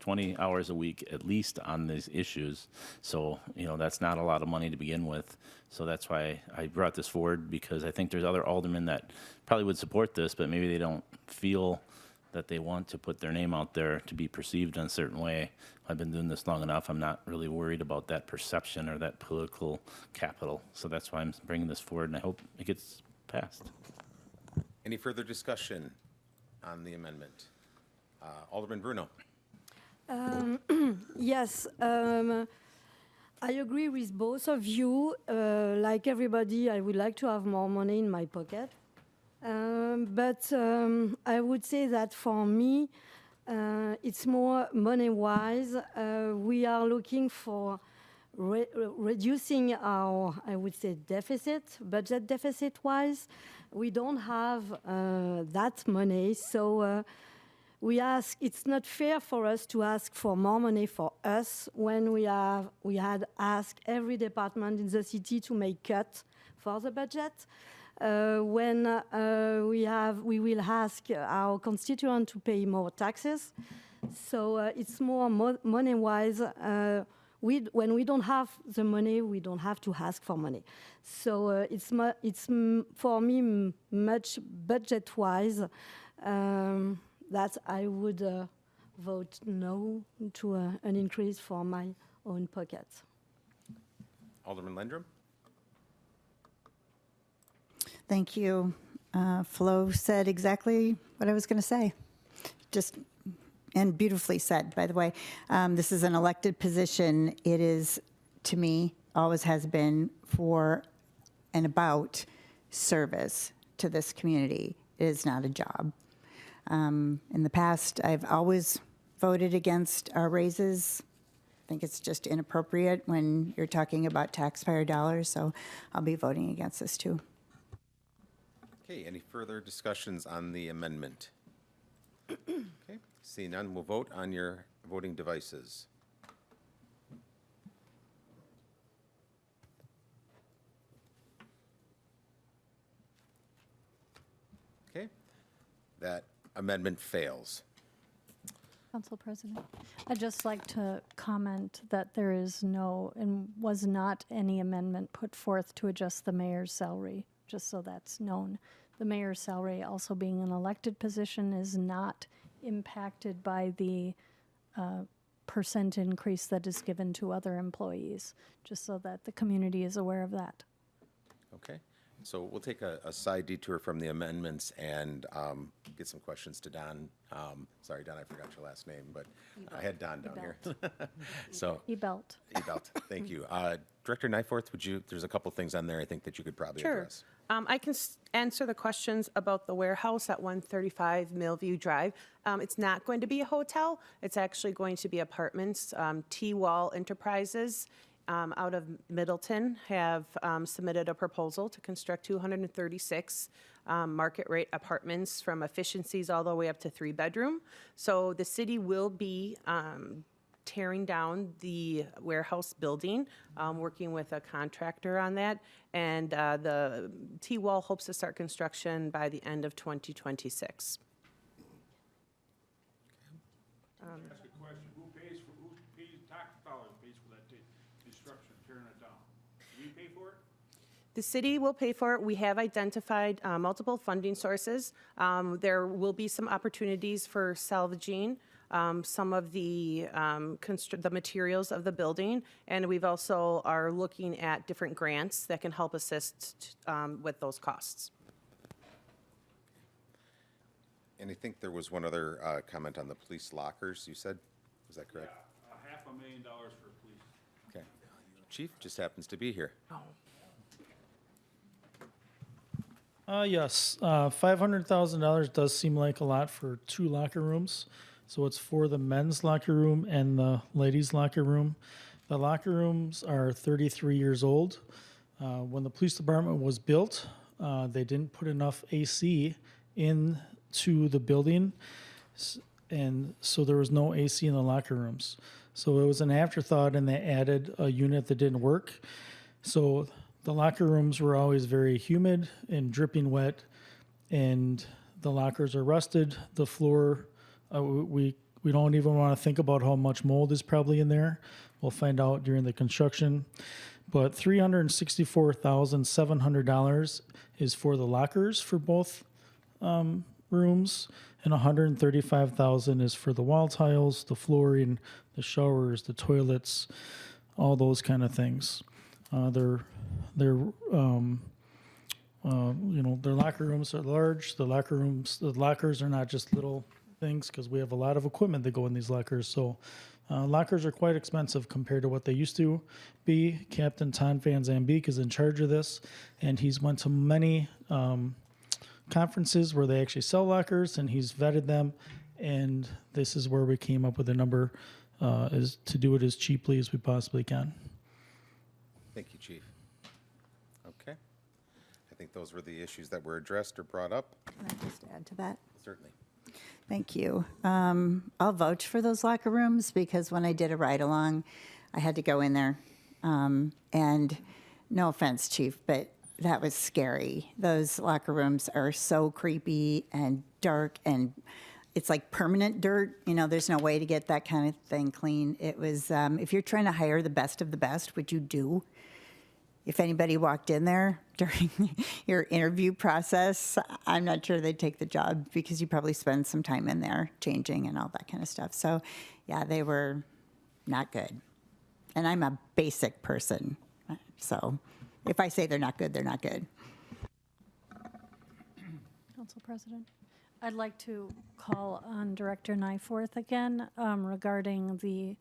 20 hours a week at least on these issues. So, that's not a lot of money to begin with. So that's why I brought this forward, because I think there's other aldermen that probably would support this, but maybe they don't feel that they want to put their name out there to be perceived in a certain way. I've been doing this long enough. I'm not really worried about that perception or that political capital. So that's why I'm bringing this forward, and I hope it gets passed. Any further discussion on the amendment? Alderman Bruno. Yes, I agree with both of you. Like everybody, I would like to have more money in my pocket. But I would say that for me, it's more money-wise. We are looking for reducing our, I would say, deficit, budget deficit-wise. We don't have that money, so we ask. It's not fair for us to ask for more money for us when we had asked every department in the city to make cuts for the budget. When we will ask our constituents to pay more taxes. So it's more money-wise. When we don't have the money, we don't have to ask for money. So it's for me much budget-wise that I would vote no to an increase for my own pocket. Alderman Lendrum. Thank you. Flo said exactly what I was going to say. And beautifully said, by the way. This is an elected position. It is, to me, always has been for and about service to this community. It is not a job. In the past, I've always voted against our raises. I think it's just inappropriate when you're talking about taxpayer dollars, so I'll be voting against this too. Okay, any further discussions on the amendment? Okay, seeing none, we'll vote on your voting devices. Okay, that amendment fails. Council President, I'd just like to comment that there is no and was not any amendment put forth to adjust the mayor's salary, just so that's known. The mayor's salary, also being an elected position, is not impacted by the percent increase that is given to other employees, just so that the community is aware of that. Okay, so we'll take a side detour from the amendments and get some questions to Don. Sorry, Don, I forgot your last name, but I had Don down here. So Ebelt. Ebelt, thank you. Director Nyforth, there's a couple things on there I think that you could probably address. I can answer the questions about the warehouse at 135 Millview Drive. It's not going to be a hotel. It's actually going to be apartments. T-Wall Enterprises out of Middleton have submitted a proposal to construct 236 market rate apartments from efficiencies all the way up to 3-bedroom. So the city will be tearing down the warehouse building, working with a contractor on that. And the T-Wall hopes to start construction by the end of 2026. Ask a question. Who pays tax dollars pays for that destruction, tearing it down? Do we pay for it? The city will pay for it. We have identified multiple funding sources. There will be some opportunities for salvaging some of the materials of the building, and we've also are looking at different grants that can help assist with those costs. And I think there was one other comment on the police lockers, you said? Was that correct? Yeah, $500,000 for police. Okay. Chief just happens to be here. Yes, $500,000 does seem like a lot for 2 locker rooms. So it's for the men's locker room and the ladies' locker room. The locker rooms are 33 years old. When the police department was built, they didn't put enough AC into the building, and so there was no AC in the locker rooms. So it was an afterthought, and they added a unit that didn't work. So the locker rooms were always very humid and dripping wet, and the lockers are rusted. The floor, we We don't even want to think about how much mold is probably in there. We'll find out during the construction. But $364,700 is for the lockers for both rooms, and $135,000 is for the wall tiles, the flooring, the showers, the toilets, all those kind of things. Their locker rooms are large. The lockers are not just little things, because we have a lot of equipment that go in these lockers. So lockers are quite expensive compared to what they used to be. Captain Ton Van Zambeek is in charge of this, and he's went to many conferences where they actually sell lockers, and he's vetted them, and this is where we came up with a number is to do it as cheaply as we possibly can. Thank you, Chief. Okay. I think those were the issues that were addressed or brought up. Can I just add to that? Certainly. Thank you. I'll vouch for those locker rooms because when I did a ride-along, I had to go in there. And no offense, Chief, but that was scary. Those locker rooms are so creepy and dark, and it's like permanent dirt. You know, there's no way to get that kind of thing clean. It was, if you're trying to hire the best of the best, which you do, if anybody walked in there during your interview process, I'm not sure they'd take the job because you probably spend some time in there changing and all that kind of stuff. So, yeah, they were not good. And I'm a basic person. So if I say they're not good, they're not good. Council President, I'd like to call on Director Nyforth again regarding the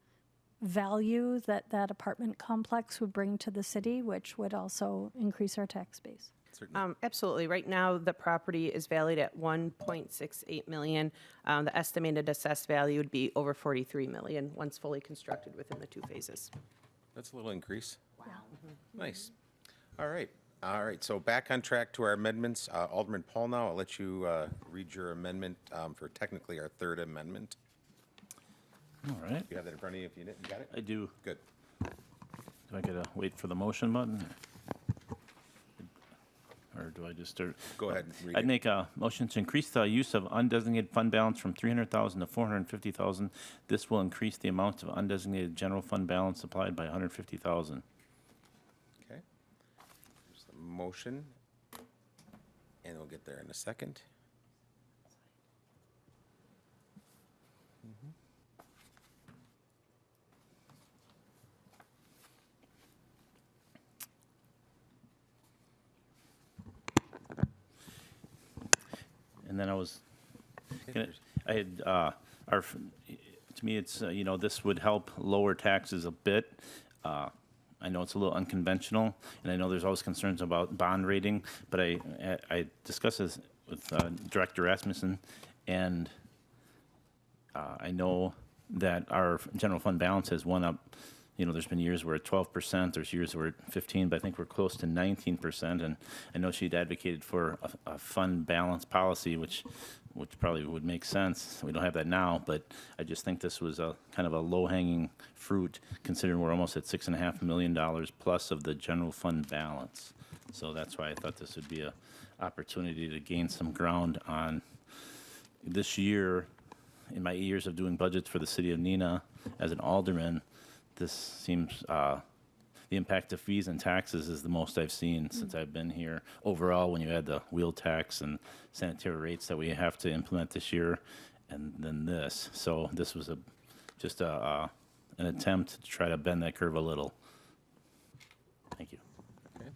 value that that apartment complex would bring to the city, which would also increase our tax base. Absolutely. Right now, the property is valued at $1.68 million. The estimated assessed value would be over $43 million once fully constructed within the 2 phases. That's a little increase. Wow. Nice. All right. All right. So back on track to our amendments. Alderman Paul, now I'll let you read your amendment for technically our third amendment. All right. You have that in front of you if you got it? I do. Good. Do I gotta wait for the motion button? Or do I just start? Go ahead and read I'd it. make a motion to increase the use of undesignated fund balance from $300,000 to $450,000. This will increase the amount of undesignated general fund balance supplied by $150,000. Okay. There's the motion. And we'll get there in a second. And then I had, to me, it's, this would help lower taxes a bit. I know it's a little unconventional, and I know there's always concerns about bond rating, but I discussed this with Director Rasmussen, and I know that our general fund balance has went up. There's been years where at 12%, there's years where at 15%, but I think we're close to 19%. And I know she'd advocated for a fund balance policy, which probably would make sense. We don't have that now, but I just think this was a kind of a low-hanging fruit, considering we're almost at $6.5 million plus of the general fund balance. So that's why I thought this would be an opportunity to gain some ground on this year. In my years of doing budgets for the city of Neenah as an alderman, this seems, the impact of fees and taxes is the most I've seen since I've been here. Overall, when you add the wheel tax and sanitary rates that we have to implement this year, and then this. So this was just an attempt to try to bend that curve a little. Thank you. Okay.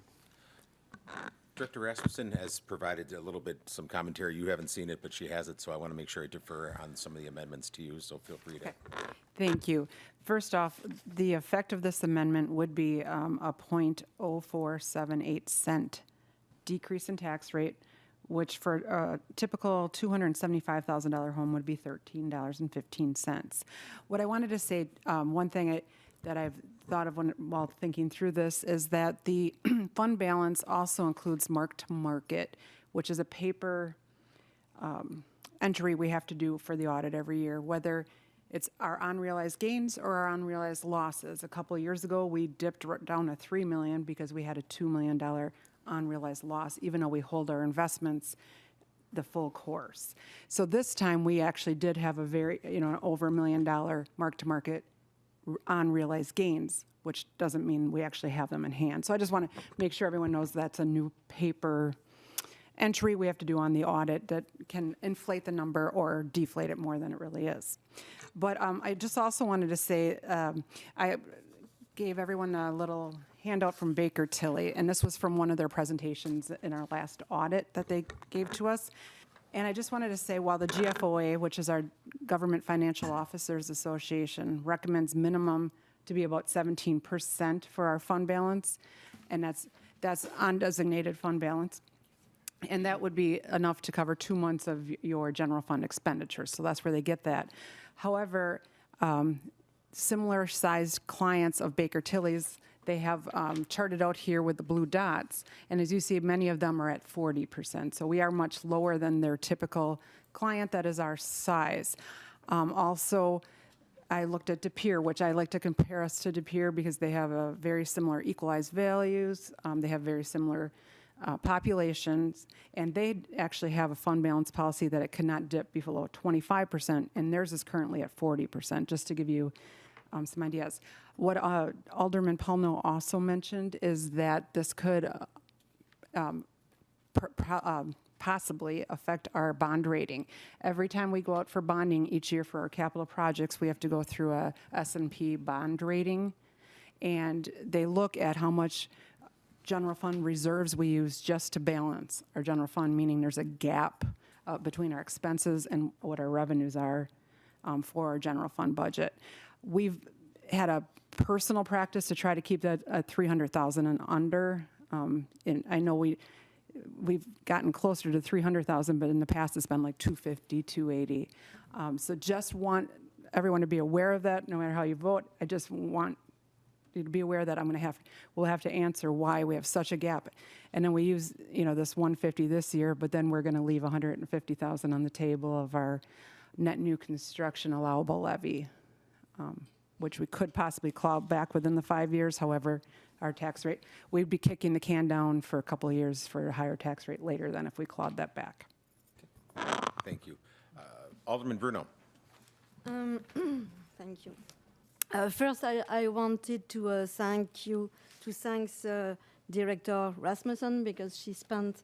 Director Rasmussen has provided a little bit, some commentary. You haven't seen it, but she has it, so I want to make sure I defer on some of the amendments to you, so feel free to. Thank you. First off, the effect of this amendment would be a 0.0478 cent decrease in tax rate, which for a typical $275,000 home would be $13.15. What I wanted to say, one thing that I've thought of while thinking through this is that the fund balance also includes mark-to-market, which is a paper entry we have to do for the audit every year, whether it's our unrealized gains or our unrealized losses. A couple of years ago, we dipped down to $3 million because we had a $2 million unrealized loss, even though we hold our investments the full course. So this time, we actually did have a very, an over $1 million mark-to-market unrealized gains, which doesn't mean we actually have them in hand. So I just want to make sure everyone knows that's a new paper entry we have to do on the audit that can inflate the number or deflate it more than it really is. But I just also wanted to say, I gave everyone a little handout from Baker Tilly, and this was from one of their presentations in our last audit that they gave to us. And I just wanted to say, while the GFOA, which is our Government Financial Officers Association, recommends minimum to be about 17% for our fund balance, and that's undesignated fund balance. And that would be enough to cover 2 months of your general fund expenditures. So that's where they get that. However, similar sized clients of Baker Tilly's, they have charted out here with the blue dots. And as you see, many of them are at 40%. So we are much lower than their typical client that is our size. Also, I looked at De Pere, which I like to compare us to De Pere because they have a very similar equalized values. They have very similar populations, and they actually have a fund balance policy that it cannot dip below 25%, and theirs is currently at 40%, just to give you some ideas. What Alderman Palno also mentioned is that this could possibly affect our bond rating. Every time we go out for bonding each year for our capital projects, we have to go through a S&P bond rating, and they look at how much general fund reserves we use just to balance our general fund, meaning there's a gap between our expenses and what our revenues are for our general fund budget. We've had a personal practice to try to keep that at 300,000 and under. And I know we've gotten closer to 300,000, but in the past it's been like 250, 280. So just want everyone to be aware of that, no matter how you vote. I just want you to be aware that we'll have to answer why we have such a gap. And then we use, this 150 this year, but then we're going to leave 150,000 on the table of our net new construction allowable levy, which we could possibly claw back within the 5 years. However, our tax rate, we'd be kicking the can down for a couple of years for a higher tax rate later than if we clawed that back. Thank you. Alderman Bruno. Thank you. First, I wanted to thank Director Rasmussen because she spent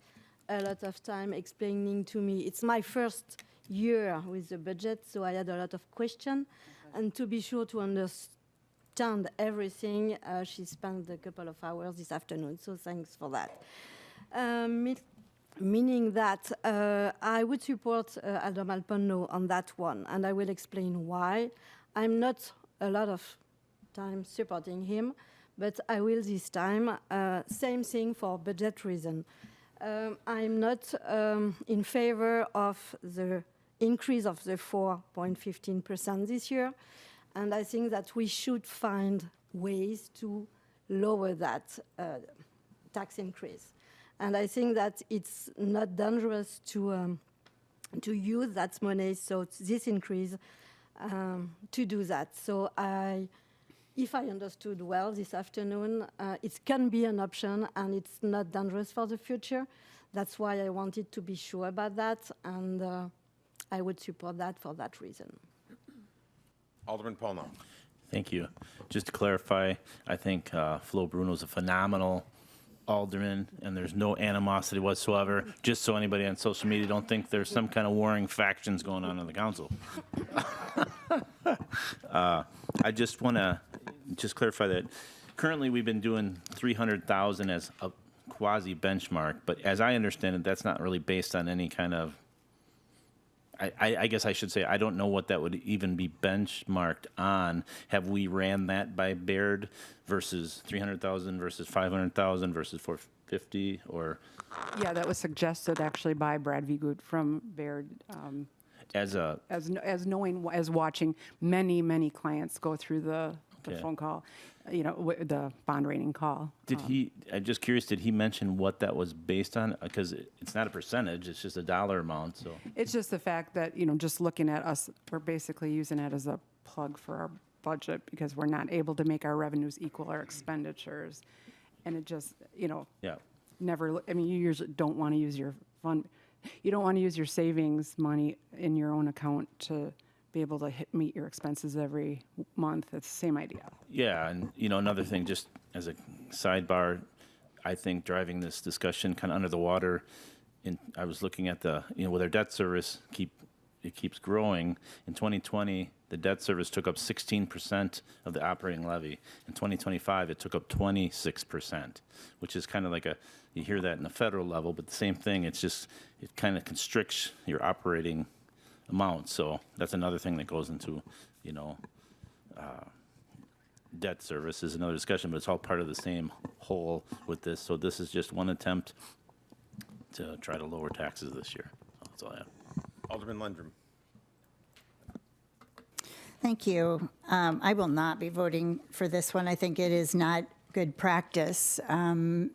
a lot of time explaining to me. It's my first year with the budget, so I had a lot of questions. And to be sure to understand everything, she spent a couple of hours this afternoon, so thanks for that. Meaning that I would support Alderman Palno on that one, and I will explain why. I'm not a lot of time supporting him, but I will this time. Same thing for budget reason. I'm not in favor of the increase of the 4.15% this year, and I think that we should find ways to lower that tax increase. And I think that it's not dangerous to use that money, so this increase, to do that. So if I understood well this afternoon, it can be an option and it's not dangerous for the future. That's why I wanted to be sure about that, and I would support that for that reason. Alderman Palno. Thank you. Just to clarify, I think Flo Bruno's a phenomenal alderman, and there's no animosity whatsoever, just so anybody on social media don't think there's some kind of warring factions going on in the council. I just want to clarify that currently we've been doing 300,000 as a quasi benchmark, but as I understand it, that's not really based on any kind of, I guess I should say, I don't know what that would even be benchmarked on. Have we ran that by Baird versus 300,000 versus 500,000 versus 450 or? Yeah, that was suggested actually by Brad Vigut from Baird. As watching many clients go through the phone call, the bond rating call. I'm just curious, did he mention what that was based on? Because it's not a percentage, it's just a dollar amount, so. It's just the fact that, just looking at us, we're basically using it as a plug for our budget because we're not able to make our revenues equal our expenditures. And it just, never, you usually don't want to use your fund you don't want to use your savings money in your own account to be able to meet your expenses every month. It's the same idea. Yeah, and another thing, just as a sidebar, I think driving this discussion kind of under the water, I was looking at with our debt service, it keeps growing. In 2020, the debt service took up 16% of the operating levy. In 2025, it took up 26%, which is kind of like you hear that in the federal level, but the same thing, it kind of constricts your operating amount. So that's another thing that goes into, debt service is another discussion, but it's all part of the same whole with this. So this is just one attempt to try to lower taxes this year. That's all I have. Alderman Lundgren. Thank you. I will not be voting for this one. I think it is not good practice in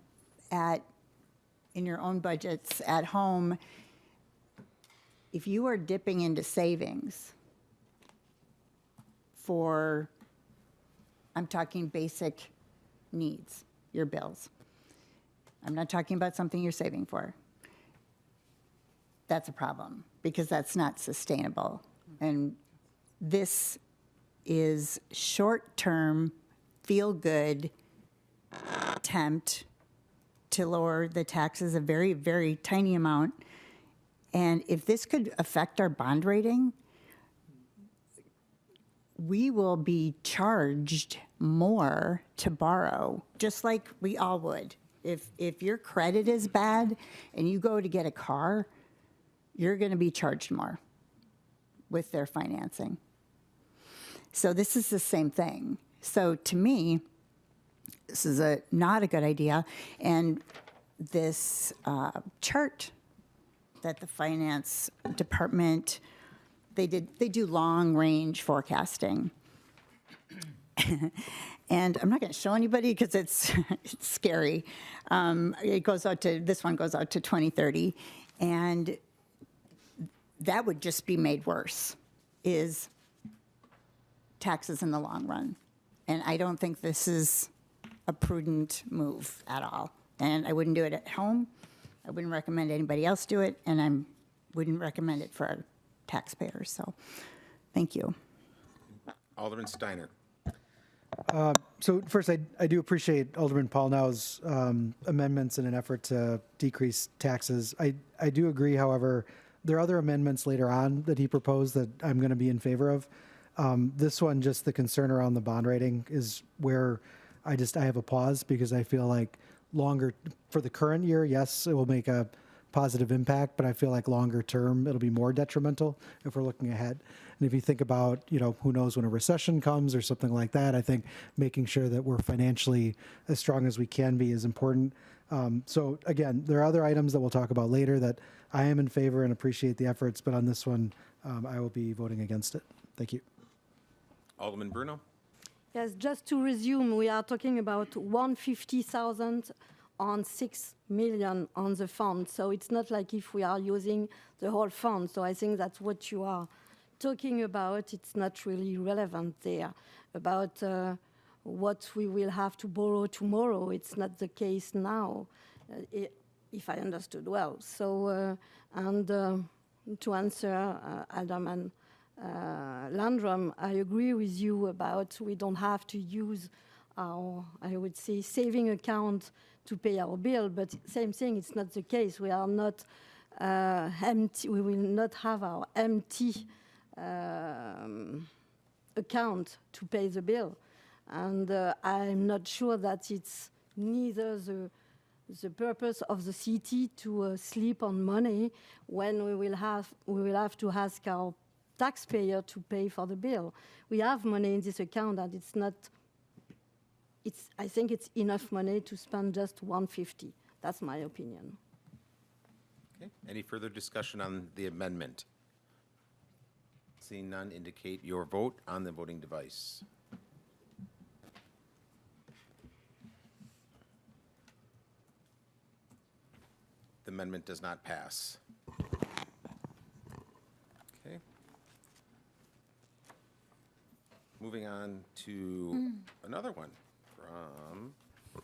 your own budgets at home. If you are dipping into savings I'm talking basic needs, your bills. I'm not talking about something you're saving for. That's a problem because that's not sustainable. And this is short-term, feel-good attempt to lower the taxes a very, very tiny amount. And if this could affect our bond rating, we will be charged more to borrow, just like we all would. If your credit is bad and you go to get a car, you're going to be charged more with their financing. So this is the same thing. So to me, this is not a good idea. And this chart that the finance department, they do long range forecasting. And I'm not going to show anybody because it's scary. This one goes out to 2030. And that would just be made worse, is taxes in the long run. And I don't think this is a prudent move at all. And I wouldn't do it at home. I wouldn't recommend anybody else do it. And I wouldn't recommend it for our taxpayers. So thank you. Alderman Steiner. So first, I do appreciate Alderman Paulnow's amendments in an effort to decrease taxes. I do agree, however, there are other amendments later on that he proposed that I'm going to be in favor of. This one, just the concern around the bond rating is where I have a pause because I feel like longer for the current year, yes, it will make a positive impact, but I feel like longer term, it'll be more detrimental if we're looking ahead. And if you think about, who knows when a recession comes or something like that, I think making sure that we're financially as strong as we can be is important. So again, there are other items that we'll talk about later that I am in favor and appreciate the efforts, but on this one, I will be voting against it. Thank you. Alderman Bruno. Yes, just to resume, we are talking about 150,000 on 6 million on the fund. So it's not like if we are using the whole fund. So I think that's what you are talking about. It's not really relevant there about what we will have to borrow tomorrow. It's not the case now, if I understood well. So, to answer Alderman Landrum, I agree with you about we don't have to use our, I would say, saving account to pay our bill, but same thing, it's not the case. We are not empty, we will not have our empty account to pay the bill. And I'm not sure that it's neither the purpose of the city to sleep on money when we will have to ask our taxpayer to pay for the bill. We have money in this account, and I think it's enough money to spend just 150. That's my opinion. Okay. Any further discussion on the amendment? Seeing none, indicate your vote on the voting device. The amendment does not pass. Okay. Moving on to another one from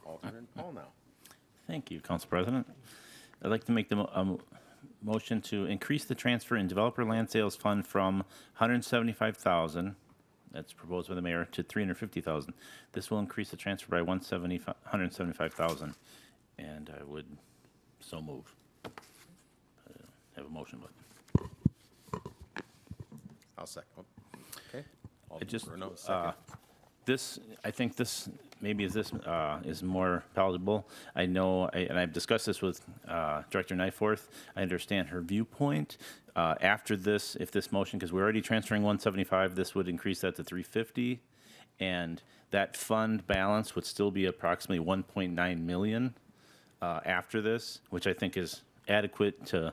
Alderman Paul now. Thank you, Council President. I'd like to make the motion to increase the transfer in developer land sales fund from 175,000, that's proposed by the mayor, to 350,000. This will increase the transfer by 175,000, and I would so move. Have a motion button. I'll second. Oh, okay. I just, Bruno, second. this, I think this, maybe this is more palatable. I know, and I've discussed this with Director Nyforth. I understand her viewpoint. After this, if this motion, because we're already transferring 175, this would increase that to 350. And that fund balance would still be approximately 1.9 million after this, which I think is adequate to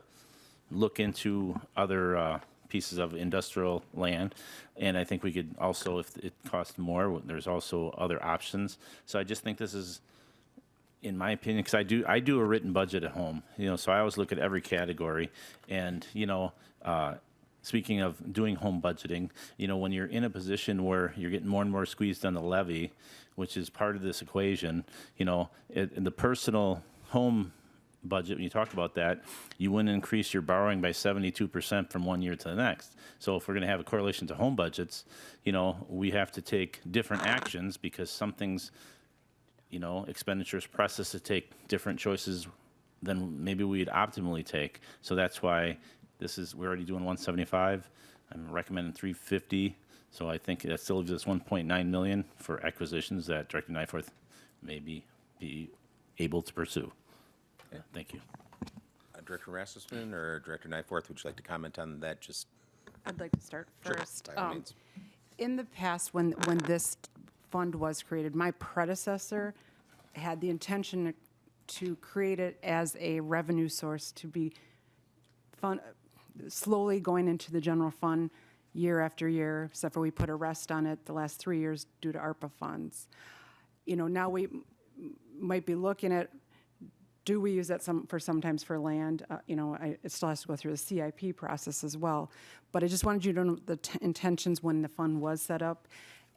look into other pieces of industrial land. And I think we could also, if it costs more, there's also other options. So I just think this is, in my opinion, because I do a written budget at home, so I always look at every category. And, speaking of doing home budgeting, when you're in a position where you're getting more and more squeezed on the levy, which is part of this equation, in the personal home budget, when you talk about that, you wouldn't increase your borrowing by 72% from one year to the next. So if we're going to have a correlation to home budgets, we have to take different actions because some things, expenditures press us to take different choices than maybe we'd optimally take. So that's why we're already doing 175. I'm recommending 350. So I think that still leaves us 1.9 million for acquisitions that Director Nyforth may be able to pursue. Thank you. Director Rasmussen or Director Nyforth, would you like to comment on that? Just I'd like to start Sure, first. by all means. In the past, when this fund was created, my predecessor had the intention to create it as a revenue source to be slowly going into the general fund year after year, except for we put a rest on it the last 3 years due to ARPA funds. Now we might be looking at, do we use that sometimes for land? It still has to go through the CIP process as well. But I just wanted you to know the intentions when the fund was set up,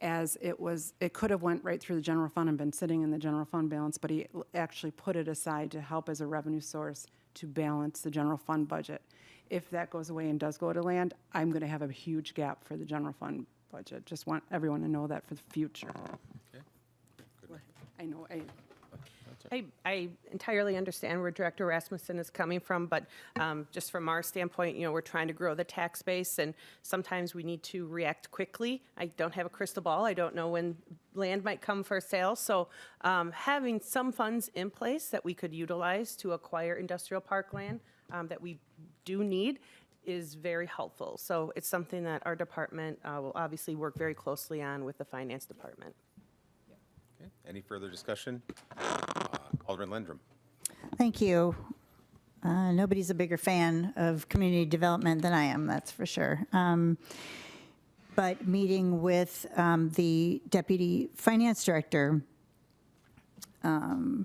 as it could have went right through the general fund and been sitting in the general fund balance, but he actually put it aside to help as a revenue source to balance the general fund budget. If that goes away and does go to land, I'm going to have a huge gap for the general fund budget. Just want everyone to know that for the future. Okay. Good. I know. I entirely understand where Director Rasmussen is coming from, but just from our standpoint, we're trying to grow the tax base, and sometimes we need to react quickly. I don't have a crystal ball. I don't know when land might come for sale, so having some funds in place that we could utilize to acquire industrial park land that we do need is very helpful. So it's something that our department will obviously work very closely on with the finance department. Okay. Any further discussion? Alderman Lindrum. Thank you. Nobody's a bigger fan of community development than I am, that's for sure. But meeting with the deputy finance director, the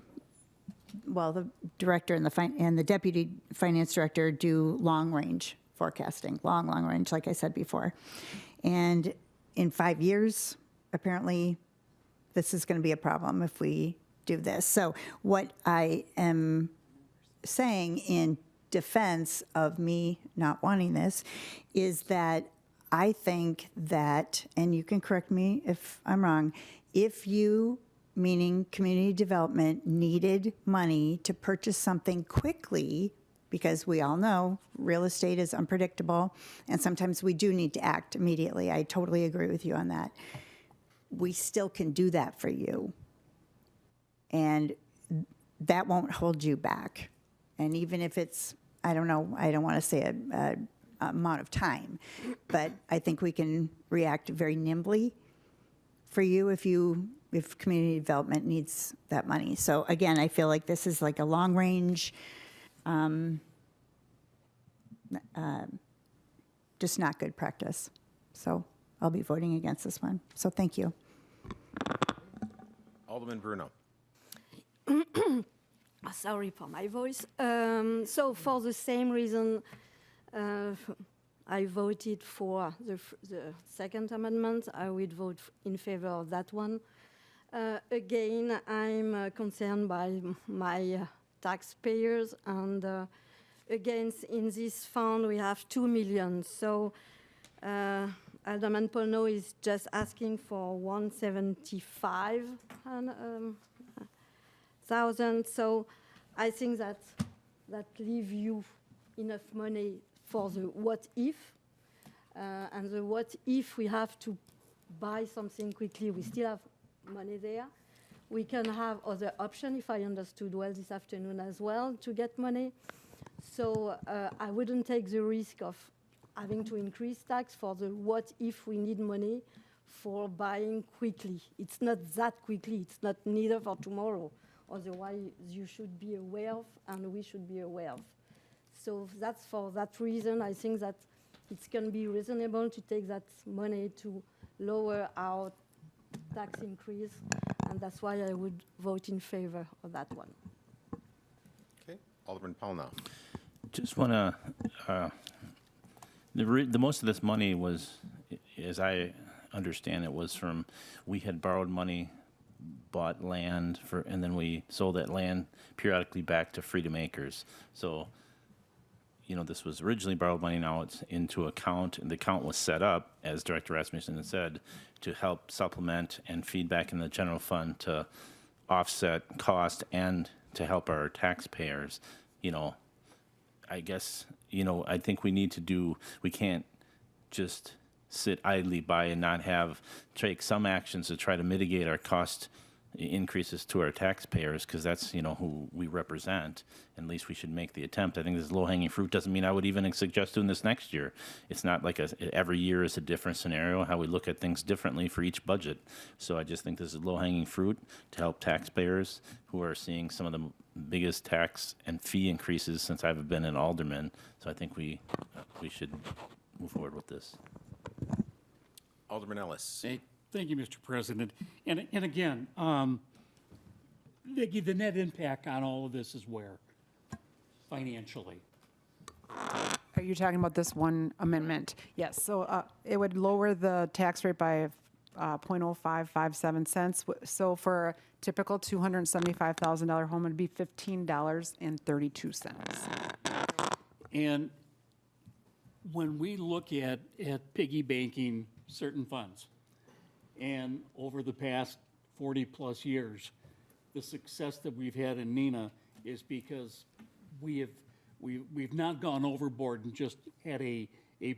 director and the deputy finance director do long-range forecasting, long range, like I said before. And in 5 years, apparently, this is going to be a problem if we do this. So what I am saying in defense of me not wanting this is that I think that, and you can correct me if I'm wrong, if you, meaning community development, needed money to purchase something quickly, because we all know real estate is unpredictable, and sometimes we do need to act immediately. I totally agree with you on that. We still can do that for you. And that won't hold you back. And even if it's, I don't know, I don't want to say a amount of time, but I think we can react very nimbly for you if community development needs that money. So again, I feel like this is like a long range, just not good practice. So I'll be voting against this one. So thank you. Alderman Bruno. Sorry for my voice. So for the same reason, I voted for the second amendment. I would vote in favor of that one. Again, I'm concerned by my taxpayers, and against in this fund we have 2 million. So Alderman Polno is just asking for 175,000. So I think that leave you enough money for the what if, and the what if we have to buy something quickly, we still have money there. We can have other option, if I understood well this afternoon as well, to get money. So I wouldn't take the risk of having to increase tax for the what if we need money for buying quickly. It's not that quickly, it's not neither for tomorrow. Otherwise, you should be aware of, and we should be aware of. So that's for that reason, I think that it's going to be reasonable to take that money to lower our tax increase, and that's why I would vote in favor of that one. Okay, Alderman Paul now. Just want to, the most of this money was, as I understand it, was from, we had borrowed money, bought land for, and then we sold that land periodically back to Freedom Acres. So, you know, this was originally borrowed money, now it's into account, and the account was set up, as Director Rasmussen had said, to help supplement and feed back in the general fund to offset cost and to help our taxpayers. You know, I guess, you know, I think we need to do, we can't just sit idly by and not take some actions to try to mitigate our cost increases to our taxpayers, because that's, you know, who we represent. At least we should make the attempt. I think this low-hanging fruit doesn't mean I would even suggest doing this next year. It's not like every year is a different scenario, how we look at things differently for each budget. So I just think this is low-hanging fruit to help taxpayers who are seeing some of the biggest tax and fee increases since I've been an alderman. So I think we should move forward with this. Alderman Ellis. Thank you, Mr. President. And again, Vicki, the net impact on all of this is where? Financially. Are you talking about this one amendment? Yes, so it would lower the tax rate by 0.0557 cents. So for a typical $275,000 home, it'd be $15.32. And when we look at piggy banking certain funds, and over the past 40-plus years, the success that we've had in Neenah is because we've not gone overboard and just had a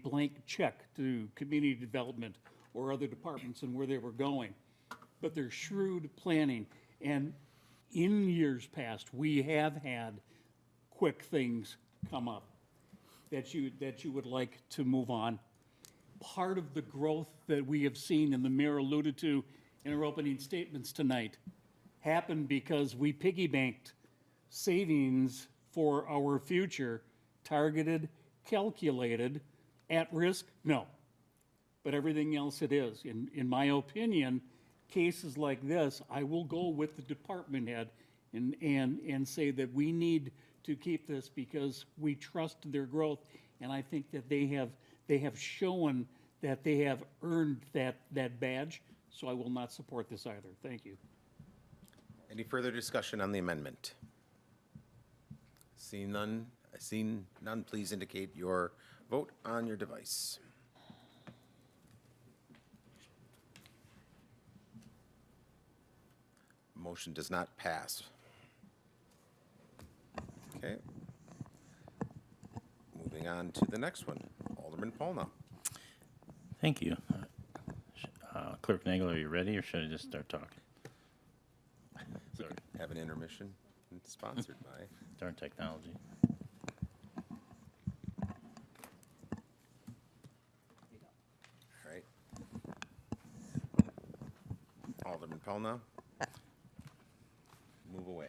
blank check to community development or other departments and where they were going. But there's shrewd planning. And in years past, we have had quick things come up that you would like to move on. Part of the growth that we have seen, and the mayor alluded to in her opening statements tonight, happened because we piggy banked savings for our future, targeted, calculated, at risk, no. But everything else it is. In my opinion, cases like this, I will go with the department head and say that we need to keep this because we trust their growth, and I think that they have shown that they have earned that badge, so I will not support this either. Thank you. Any further discussion on the amendment? Seeing none, please indicate your vote on your device. Motion does not pass. Okay. Moving on to the next one. Alderman Polna. Thank you. Clerk Nagel, are you ready, or should I just start talking? We could have an intermission sponsored by Darn technology. All right. Alderman Polna. Move away.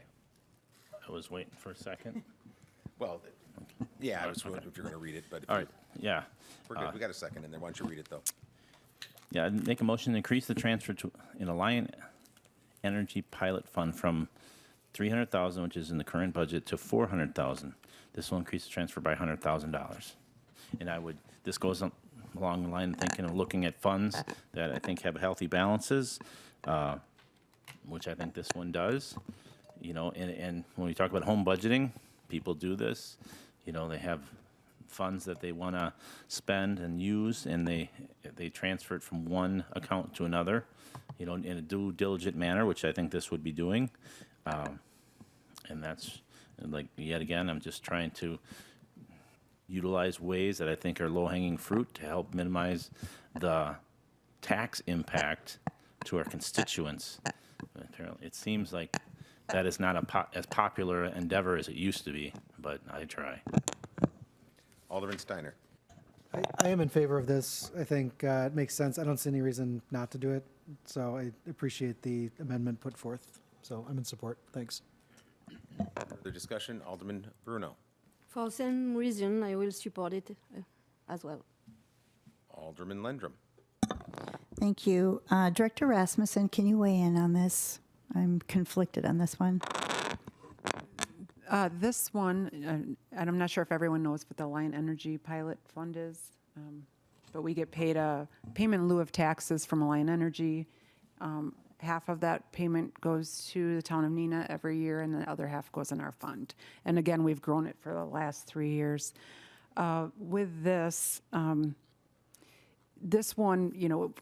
I was waiting for a second. Well, yeah, I was wondering if you're going to read it, but All right, yeah. We're good. We got a second in there. Why don't you read it, though? Yeah, I'd make a motion to increase the transfer to an Alliant Energy Pilot Fund from $300,000, which is in the current budget, to $400,000. This will increase the transfer by $100,000. And this goes along the line of thinking of looking at funds that I think have healthy balances, which I think this one does. You know, and when we talk about home budgeting, people do this. you know, they have funds that they want to spend and use, and they transfer it from one account to another, you know, in a due diligent manner, which I think this would be doing. And that's, like, yet again, I'm just trying to utilize ways that I think are low-hanging fruit to help minimize the tax impact to our constituents. But apparently, it seems like that is not as popular endeavor as it used to be, but I try. Alderman Steiner. I am in favor of this. I think it makes sense. I don't see any reason not to do it. So I appreciate the amendment put forth. So I'm in support. Thanks. Further discussion, Alderman Bruno. For same reason, I will support it as well. Alderman Lendrum. Thank you. Director Rasmussen, can you weigh in on this? I'm conflicted on this one. This one, and I'm not sure if everyone knows what the Lion Energy Pilot Fund is, but we get paid a payment in lieu of taxes from Lion Energy. Half of that payment goes to the town of Neenah every year, and the other half goes in our fund. And again, we've grown it for the last 3 years. With this, this one, you know,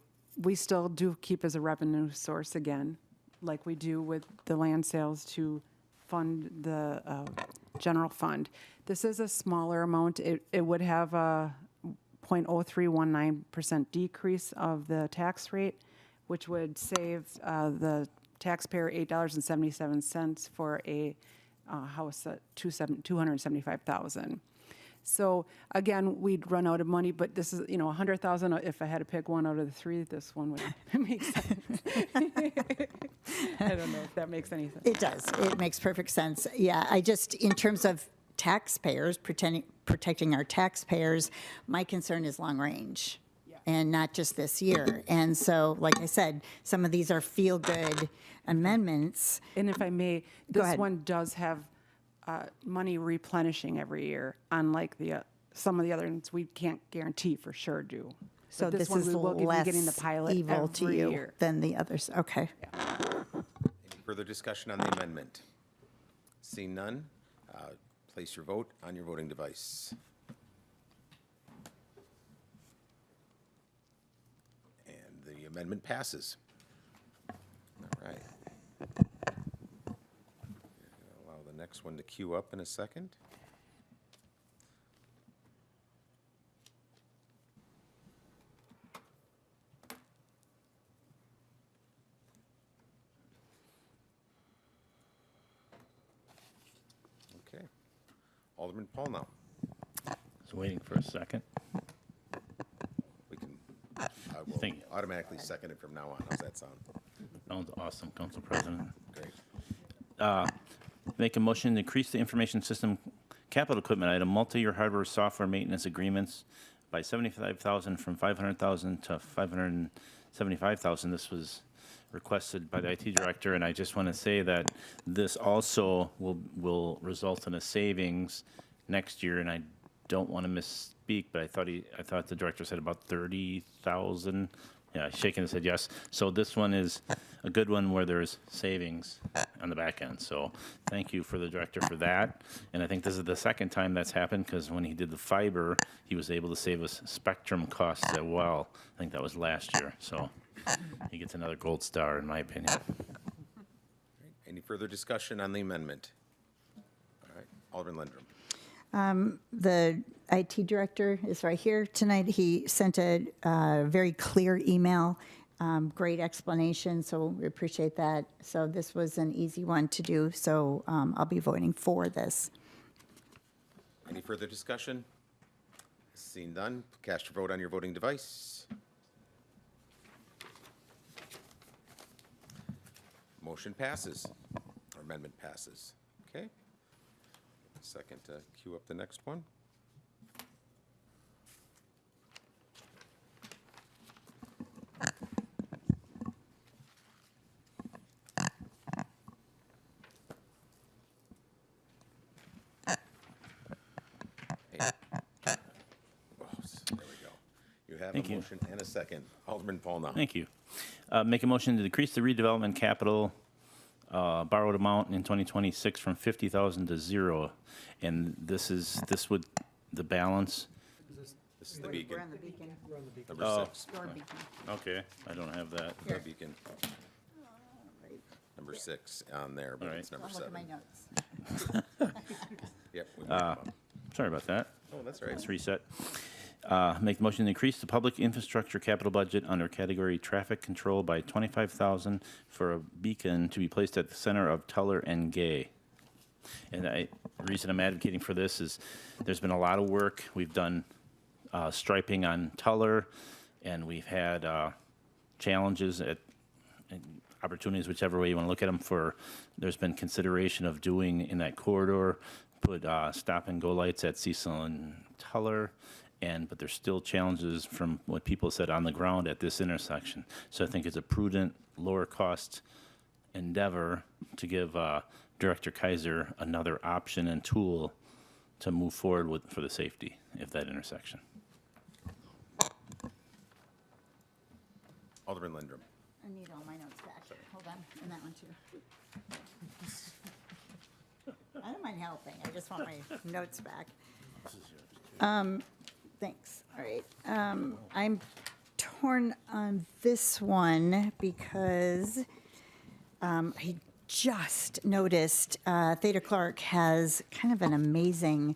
we still do keep as a revenue source again, like we do with the land sales to fund the general fund. This is a smaller amount. It would have a 0.0319% decrease of the tax rate, which would save the taxpayer $8.77 for a house at $275,000. So again, we'd run out of money, but this is, you know, $100,000. If I had to pick one out of the three, this one would make sense. I don't know if that makes any sense. It does. It makes perfect sense. Yeah, I just, in terms of taxpayers, protecting our taxpayers, my concern is long range. And not just this year. And so, like I said, some of these are feel-good amendments. And if I may, Go this ahead. one does have money replenishing every year, unlike the some of the other ones we can't guarantee for sure do. So But this one is we will be less getting the pilot evil to every you year. than the others. Okay. Any further discussion on the amendment? Seeing none, place your vote on your voting device. And the amendment passes. All right. Allow the next one to queue up in a second. Okay. Alderman Paul now. Just waiting for a second. We can, I will automatically second it from now on. How's that sound? Sounds awesome, Council President. Great. Make a motion to increase the information system capital equipment item, multi-year hardware software maintenance agreements by $75,000 from $500,000 to $575,000. This was requested by the IT director, and I just want to say that this also will result in a savings next year, and I don't want to misspeak, but I thought the director said about 30,000. Yeah, shaking his head yes. So this one is a good one where there's savings on the back end. So thank you for the director for that. And I think this is the second time that's happened, because when he did the fiber, he was able to save us spectrum costs as well. I think that was last year. So he gets another gold star, in my opinion. Any further discussion on the amendment? All right, Alderman Lendrum. The IT director is right here tonight. He sent a very clear email, great explanation, so we appreciate that. So this was an easy one to do, so I'll be voting for this. Any further discussion? Seeing none, cast your vote on your voting device. Motion passes, or amendment passes. Okay. Second to queue up the next one. Hey. Oh, there we go. You have Thank a you. motion and a second. Alderman Paul now. Thank you. Make a motion to decrease the redevelopment capital borrowed amount in 2026 from 50,000 to 0. And this would, the balance? This is the beacon. We're on the beacon. Number Oh. 6. Your beacon. Okay, I don't have that. The beacon. Number 6 on there, but it's number I'll look 7. at my notes. Yep. we moved them up. Sorry about that. Oh, that's all right. Let's reset. Make the motion to increase the public infrastructure capital budget under category traffic control by 25,000 for a beacon to be placed at the center of Teller and Gay. And the reason I'm advocating for this is there's been a lot of work. We've done striping on Teller, and we've had challenges and opportunities, whichever way you want to look at them. There's been consideration of doing in that corridor, put stop and go lights at Cecil and Teller, but there's still challenges from what people said on the ground at this intersection. So I think it's a prudent, lower cost endeavor to give Director Kaiser another option and tool to move forward for the safety of that intersection. Alderman Lindrum. I need all my notes back. Hold on, and that one too. I don't mind helping, I just want my notes back. Thanks, all right. I'm torn on this one because I just noticed Theta Clark has kind of an amazing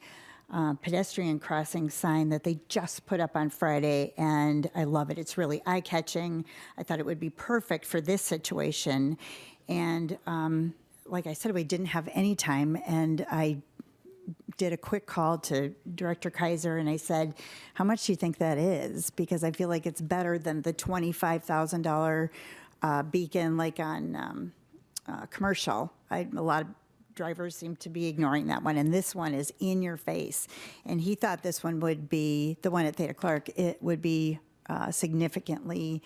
pedestrian crossing sign that they just put up on Friday, and I love it. It's really eye-catching. I thought it would be perfect for this situation. And like I said, we didn't have any time, and I did a quick call to Director Kaiser, and I said, how much do you think that is? Because I feel like it's better than the $25,000 beacon like on commercial. A lot of drivers seem to be ignoring that one, and this one is in your face. And he thought this one would be, the one at Theta Clark, it would be significantly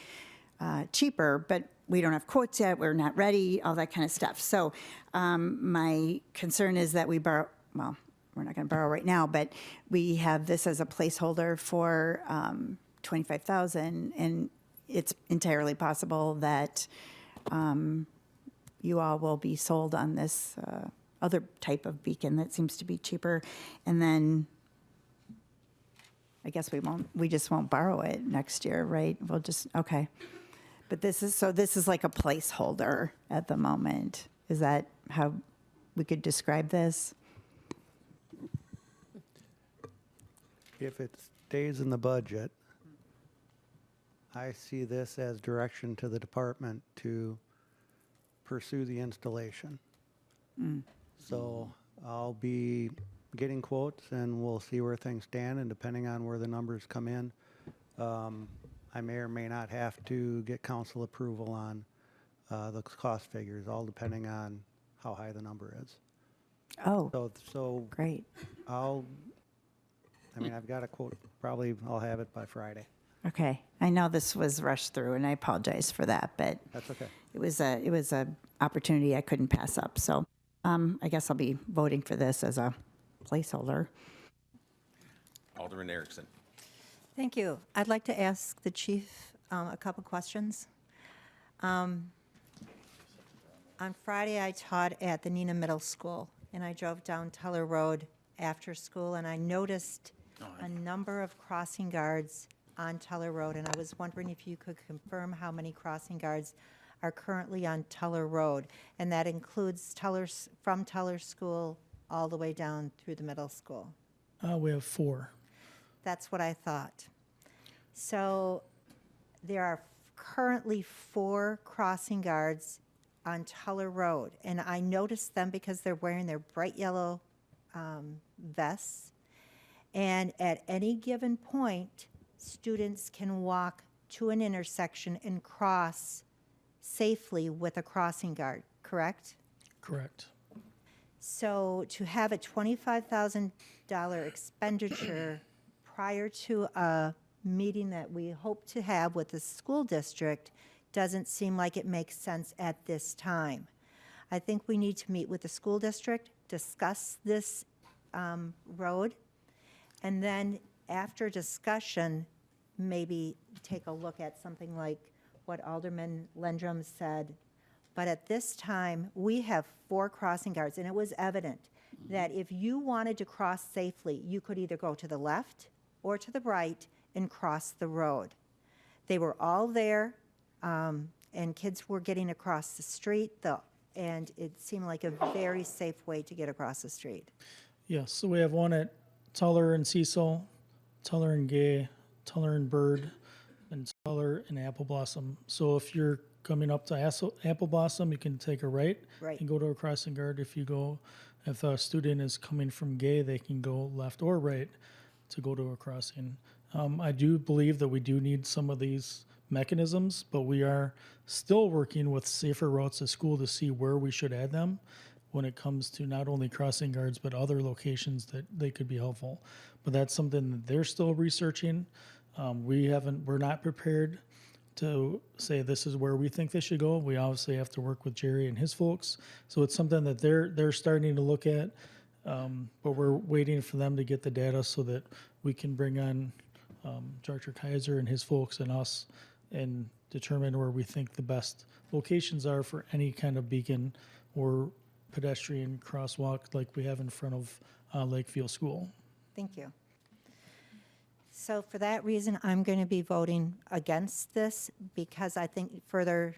cheaper, but we don't have quotes yet, we're not ready, all that kind of stuff. So my concern is that we borrow, well, we're not going to borrow right now, but we have this as a placeholder for 25,000, and it's entirely possible that you all will be sold on this other type of beacon that seems to be cheaper, and then I guess we just won't borrow it next year, right? We'll just, okay. But this is like a placeholder at the moment. Is that how we could describe this? If it stays in the budget, I see this as direction to the department to pursue the installation. So I'll be getting quotes, and we'll see where things stand, and depending on where the numbers come in, I may or may not have to get council approval on the cost figures, all depending on how high the number is. Oh, so great. I've got a quote, probably I'll have it by Friday. Okay, I know this was rushed through, and I apologize for that, but That's okay. it was a opportunity I couldn't pass up. So I guess I'll be voting for this as a placeholder. Alderman Erickson. Thank you. I'd like to ask the chief a couple questions. On Friday, I taught at the Neenah Middle School, and I drove down Teller Road after school, and I noticed a number of crossing guards on Teller Road, and I was wondering if you could confirm how many crossing guards are currently on Teller Road, and that includes from Teller School all the way down through the middle school. We have 4. That's what I thought. So there are currently 4 crossing guards on Teller Road, and I noticed them because they're wearing their bright yellow vests, and at any given point, students can walk to an intersection and cross safely with a crossing guard, correct? Correct. So to have a $25,000 expenditure prior to a meeting that we hope to have with the school district doesn't seem like it makes sense at this time. I think we need to meet with the school district, discuss this road, and then after discussion, maybe take a look at something like what Alderman Lendrum said, But at this time, we have 4 crossing guards, and it was evident that if you wanted to cross safely, you could either go to the left or to the right and cross the road. They were all there, and kids were getting across the street, and it seemed like a very safe way to get across the street. Yes, so we have one at Tuller and Cecil, Tuller and Gay, Tuller and Bird, and Tuller and Apple Blossom. So if you're coming up to Apple Blossom, you can take a right and go to a crossing guard. If a student is coming from Gay, they can go left or right to go to a crossing. I do believe that we do need some of these mechanisms, but we are still working with Safer Routes at School to see where we should add them when it comes to not only crossing guards, but other locations that they could be helpful. But that's something that they're still researching. We're not prepared to say this is where we think they should go. We obviously have to work with Jerry and his folks. So it's something that they're starting to look at, but we're waiting for them to get the data so that we can bring on Director Kaiser and his folks and us and determine where we think the best locations are for any kind of beacon or pedestrian crosswalk like we have in front of Lakefield School. Thank you. So for that reason, I'm going to be voting against this because I think further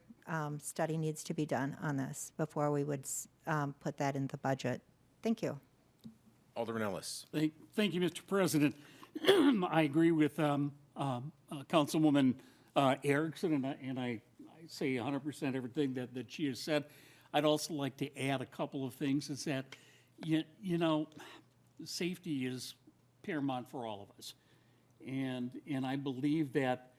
study needs to be done on this before we would put that in the budget. Thank you. Alderman Ellis. Thank you, Mr. President. I agree with Councilwoman Erickson, and I say 100% everything that she has said. I'd also like to add a couple of things, is that, you know, safety is paramount for all of us. And I believe that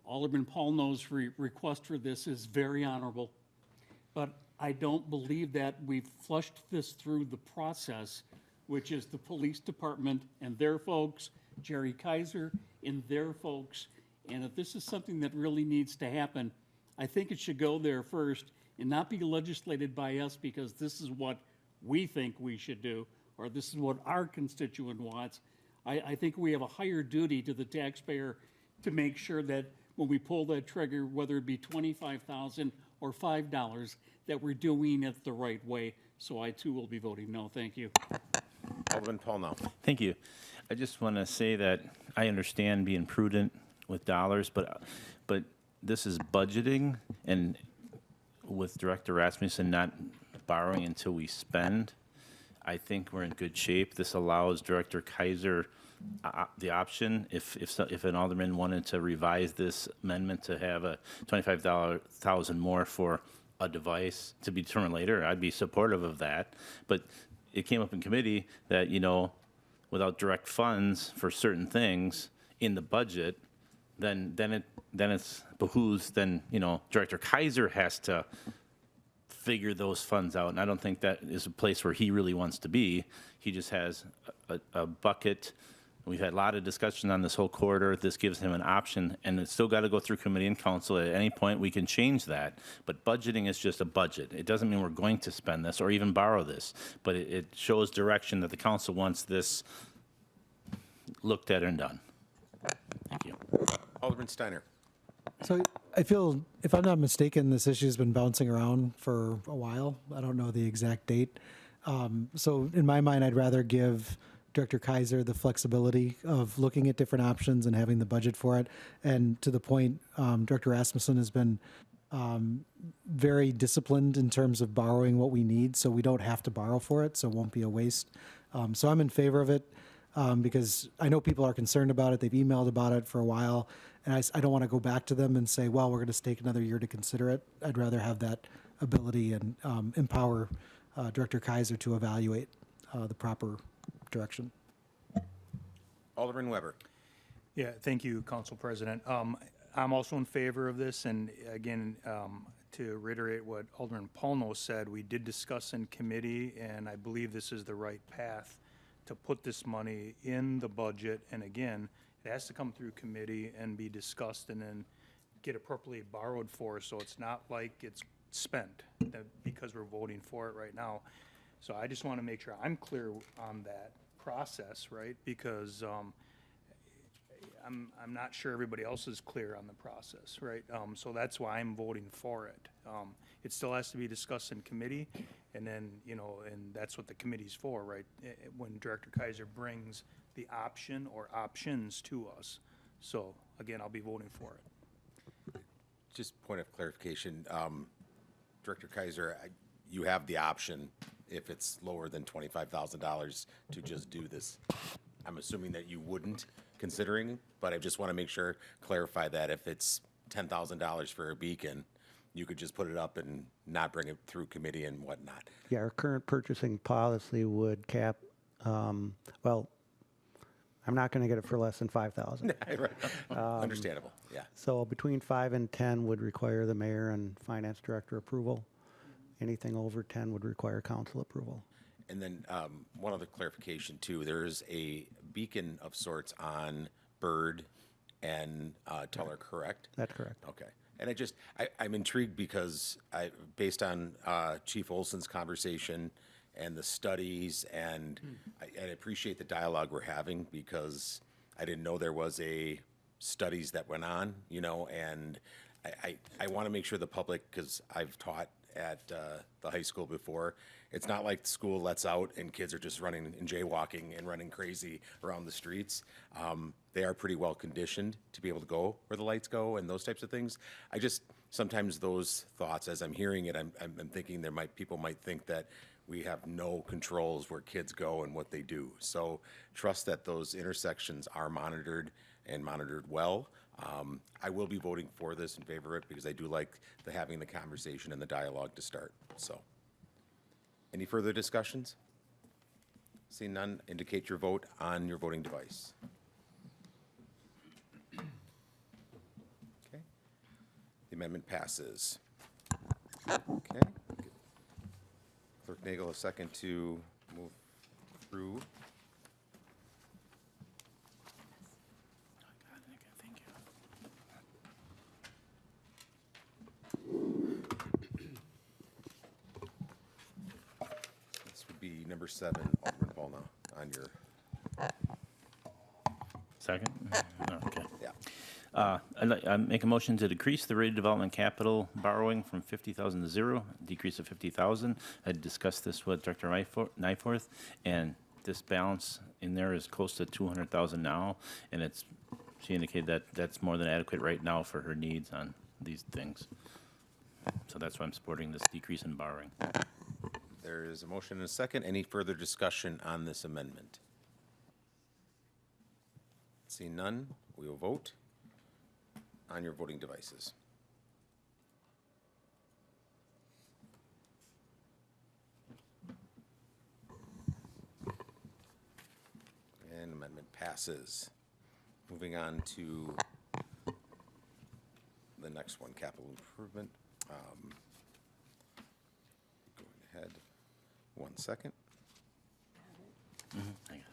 Alderman Paulno's request for this is very honorable, but I don't believe that we've flushed this through the process, which is the police department and their folks, Jerry Kaiser and their folks. And if this is something that really needs to happen, I think it should go there first and not be legislated by us because this is what we think we should do, or this is what our constituent wants. I think we have a higher duty to the taxpayer to make sure that when we pull that trigger, whether it be $25,000 or $5, that we're doing it the right way. So I too will be voting no. Thank you. Alderman Paulno. Thank you. I just want to say that I understand being prudent with dollars, but this is budgeting, and with Director Rasmussen not borrowing until we spend, I think we're in good shape. This allows Director Kaiser the option, if an alderman wanted to revise this amendment to have a $25,000 more for a device to be determined later, I'd be supportive of that. But it came up in committee that, you know, without direct funds for certain things in the budget, then it's behooves, you know, Director Kaiser has to figure those funds out. And I don't think that is a place where he really wants to be. He just has a bucket. We've had a lot of discussion on this whole corridor. This gives him an option, and it's still got to go through committee and council. At any point, we can change that. But budgeting is just a budget. It doesn't mean we're going to spend this or even borrow this, but it shows direction that the council wants this looked at and done. Thank you. Alderman Steiner. So I feel, if I'm not mistaken, this issue's been bouncing around for a while. I don't know the exact date. So in my mind, I'd rather give Director Kaiser the flexibility of looking at different options and having the budget for it. And to the point, Director Rasmussen has been very disciplined in terms of borrowing what we need, so we don't have to borrow for it, so it won't be a waste. So I'm in favor of it because I know people are concerned about it. They've emailed about it for a while, and I don't want to go back to them and say, well, we're going to take another year to consider it. I'd rather have that ability and empower Director Kaiser to evaluate the proper direction. Alderman Weber. Yeah, thank you, Council President. I'm also in favor of this, and again, to reiterate what Alderman Paulno said, we did discuss in committee, and I believe this is the right path to put this money in the budget. And again, it has to come through committee and be discussed and then get appropriately borrowed for, so it's not like it's spent because we're voting for it right now. So I just want to make sure I'm clear on that process, right? Because I'm not sure everybody else is clear on the process, right? So that's why I'm voting for it. It still has to be discussed in committee, and then, and that's what the committee's for, right? When Director Kaiser brings the option or options to us. So again, I'll be voting for it. Just point of clarification, Director Kaiser, you have the option, if it's lower than $25,000, to just do this. I'm assuming that you wouldn't, considering, but I just want to make sure, clarify that if it's $10,000 for a beacon, you could just put it up and not bring it through committee and whatnot. Yeah, our current purchasing policy would cap, well, I'm not going to get it for less than 5,000. Right. Understandable, yeah. So between 5 and 10 would require the mayor and finance director approval. Anything over 10 would require council approval. And then one other clarification too, there's a beacon of sorts on Bird and Teller, correct? That's correct. Okay. And I'm intrigued because based on Chief Olson's conversation and the studies, and I appreciate the dialogue we're having, because I didn't know there was studies that went on, and I want to make sure the public, because I've taught at the high school before, it's not like the school lets out and kids are just running and jaywalking and running crazy around the streets. They are pretty well conditioned to be able to go where the lights go and those types of things. Sometimes those thoughts, as I'm hearing it, I'm thinking people might think that we have no controls where kids go and what they do. So trust that those intersections are monitored and monitored well. I will be voting for this, in favor of it, because I do like having the conversation and the dialogue to start. So, any further discussions? Seeing none, indicate your vote on your voting device. Okay. The amendment passes. Okay. Clerk Nagel, a second to move through. This would be number 7, Alderman Paul, now on your Second? Okay. Yeah. I make a motion to decrease the rate of development capital borrowing from 50,000 to 0, decrease of 50,000. I discussed this with Director Nyforth, and this balance in there is close to 200,000 now, and she indicated that that's more than adequate right now for her needs on these things. So that's why I'm supporting this decrease in borrowing. There is a motion and a second. Any further discussion on this amendment? Seeing none, we will vote on your voting devices. And amendment passes. Moving on to the next one, capital improvement. Going ahead, 1 second. I got it.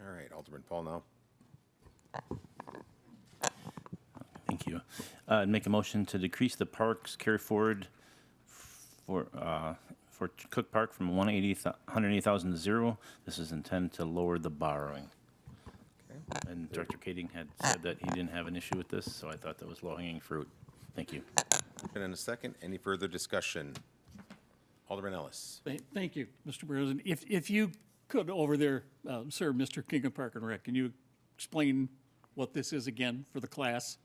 All right, Alderman Paul now. Thank you. Make a motion to decrease the parks carry forward for Cook Park from 180,000 to 0. This is intended to lower the borrowing. Okay. And Director Kading had said that he didn't have an issue with this, so I thought that was low-hanging fruit. Thank you. And in a second, any further discussion? Alderman Ellis. Thank you, Mr. President. If you could over there, sir, Mr. King of Park and Rec, can you explain what this is again for the class?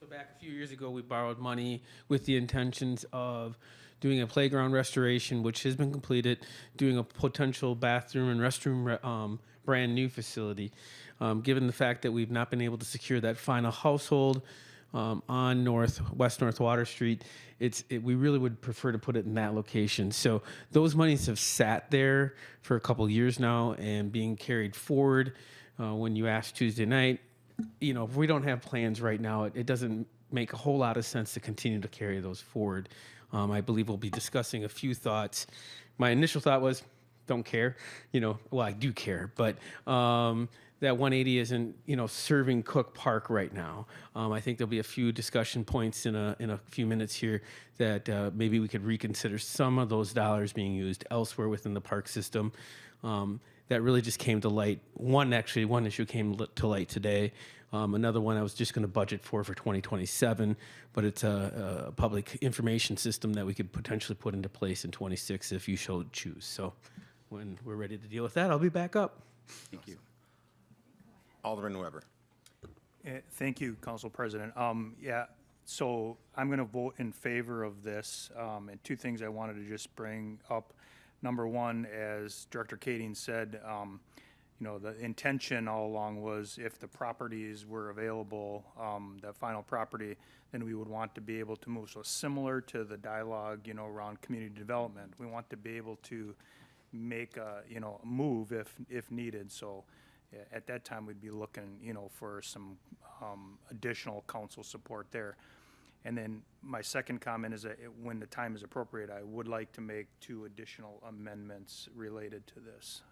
So back a few years ago, we borrowed money with the intentions of doing a playground restoration, which has been completed, doing a potential bathroom and restroom brand new facility. Given the fact that we've not been able to secure that final household on West North Water Street, we really would prefer to put it in that location. So those monies have sat there for a couple years now and being carried forward. When you asked Tuesday night, if we don't have plans right now, it doesn't make a whole lot of sense to continue to carry those forward. I believe we'll be discussing a few thoughts. My initial thought was, don't care. Well, I do care, but that 180 isn't, serving Cook Park right now. I think there'll be a few discussion points in a few minutes here that maybe we could reconsider some of those dollars being used elsewhere within the park system. That really just came to light. One issue came to light today. Another one I was just going to budget for 2027, but it's a public information system that we could potentially put into place in 26 if you so choose. So when we're ready to deal with that, I'll be back up. Thank you. Alderman Weber. Thank you, Council President. So I'm going to vote in favor of this. And two things I wanted to just bring up. Number one, as Director Kading said, the intention all along was if the properties were available, that final property, then we would want to be able to move. So similar to the dialogue, around community development, we want to be able to make a move if needed. So at that time, we'd be looking, for some additional council support there. And then my second comment is that when the time is appropriate, I would like to make 2 additional amendments related to this,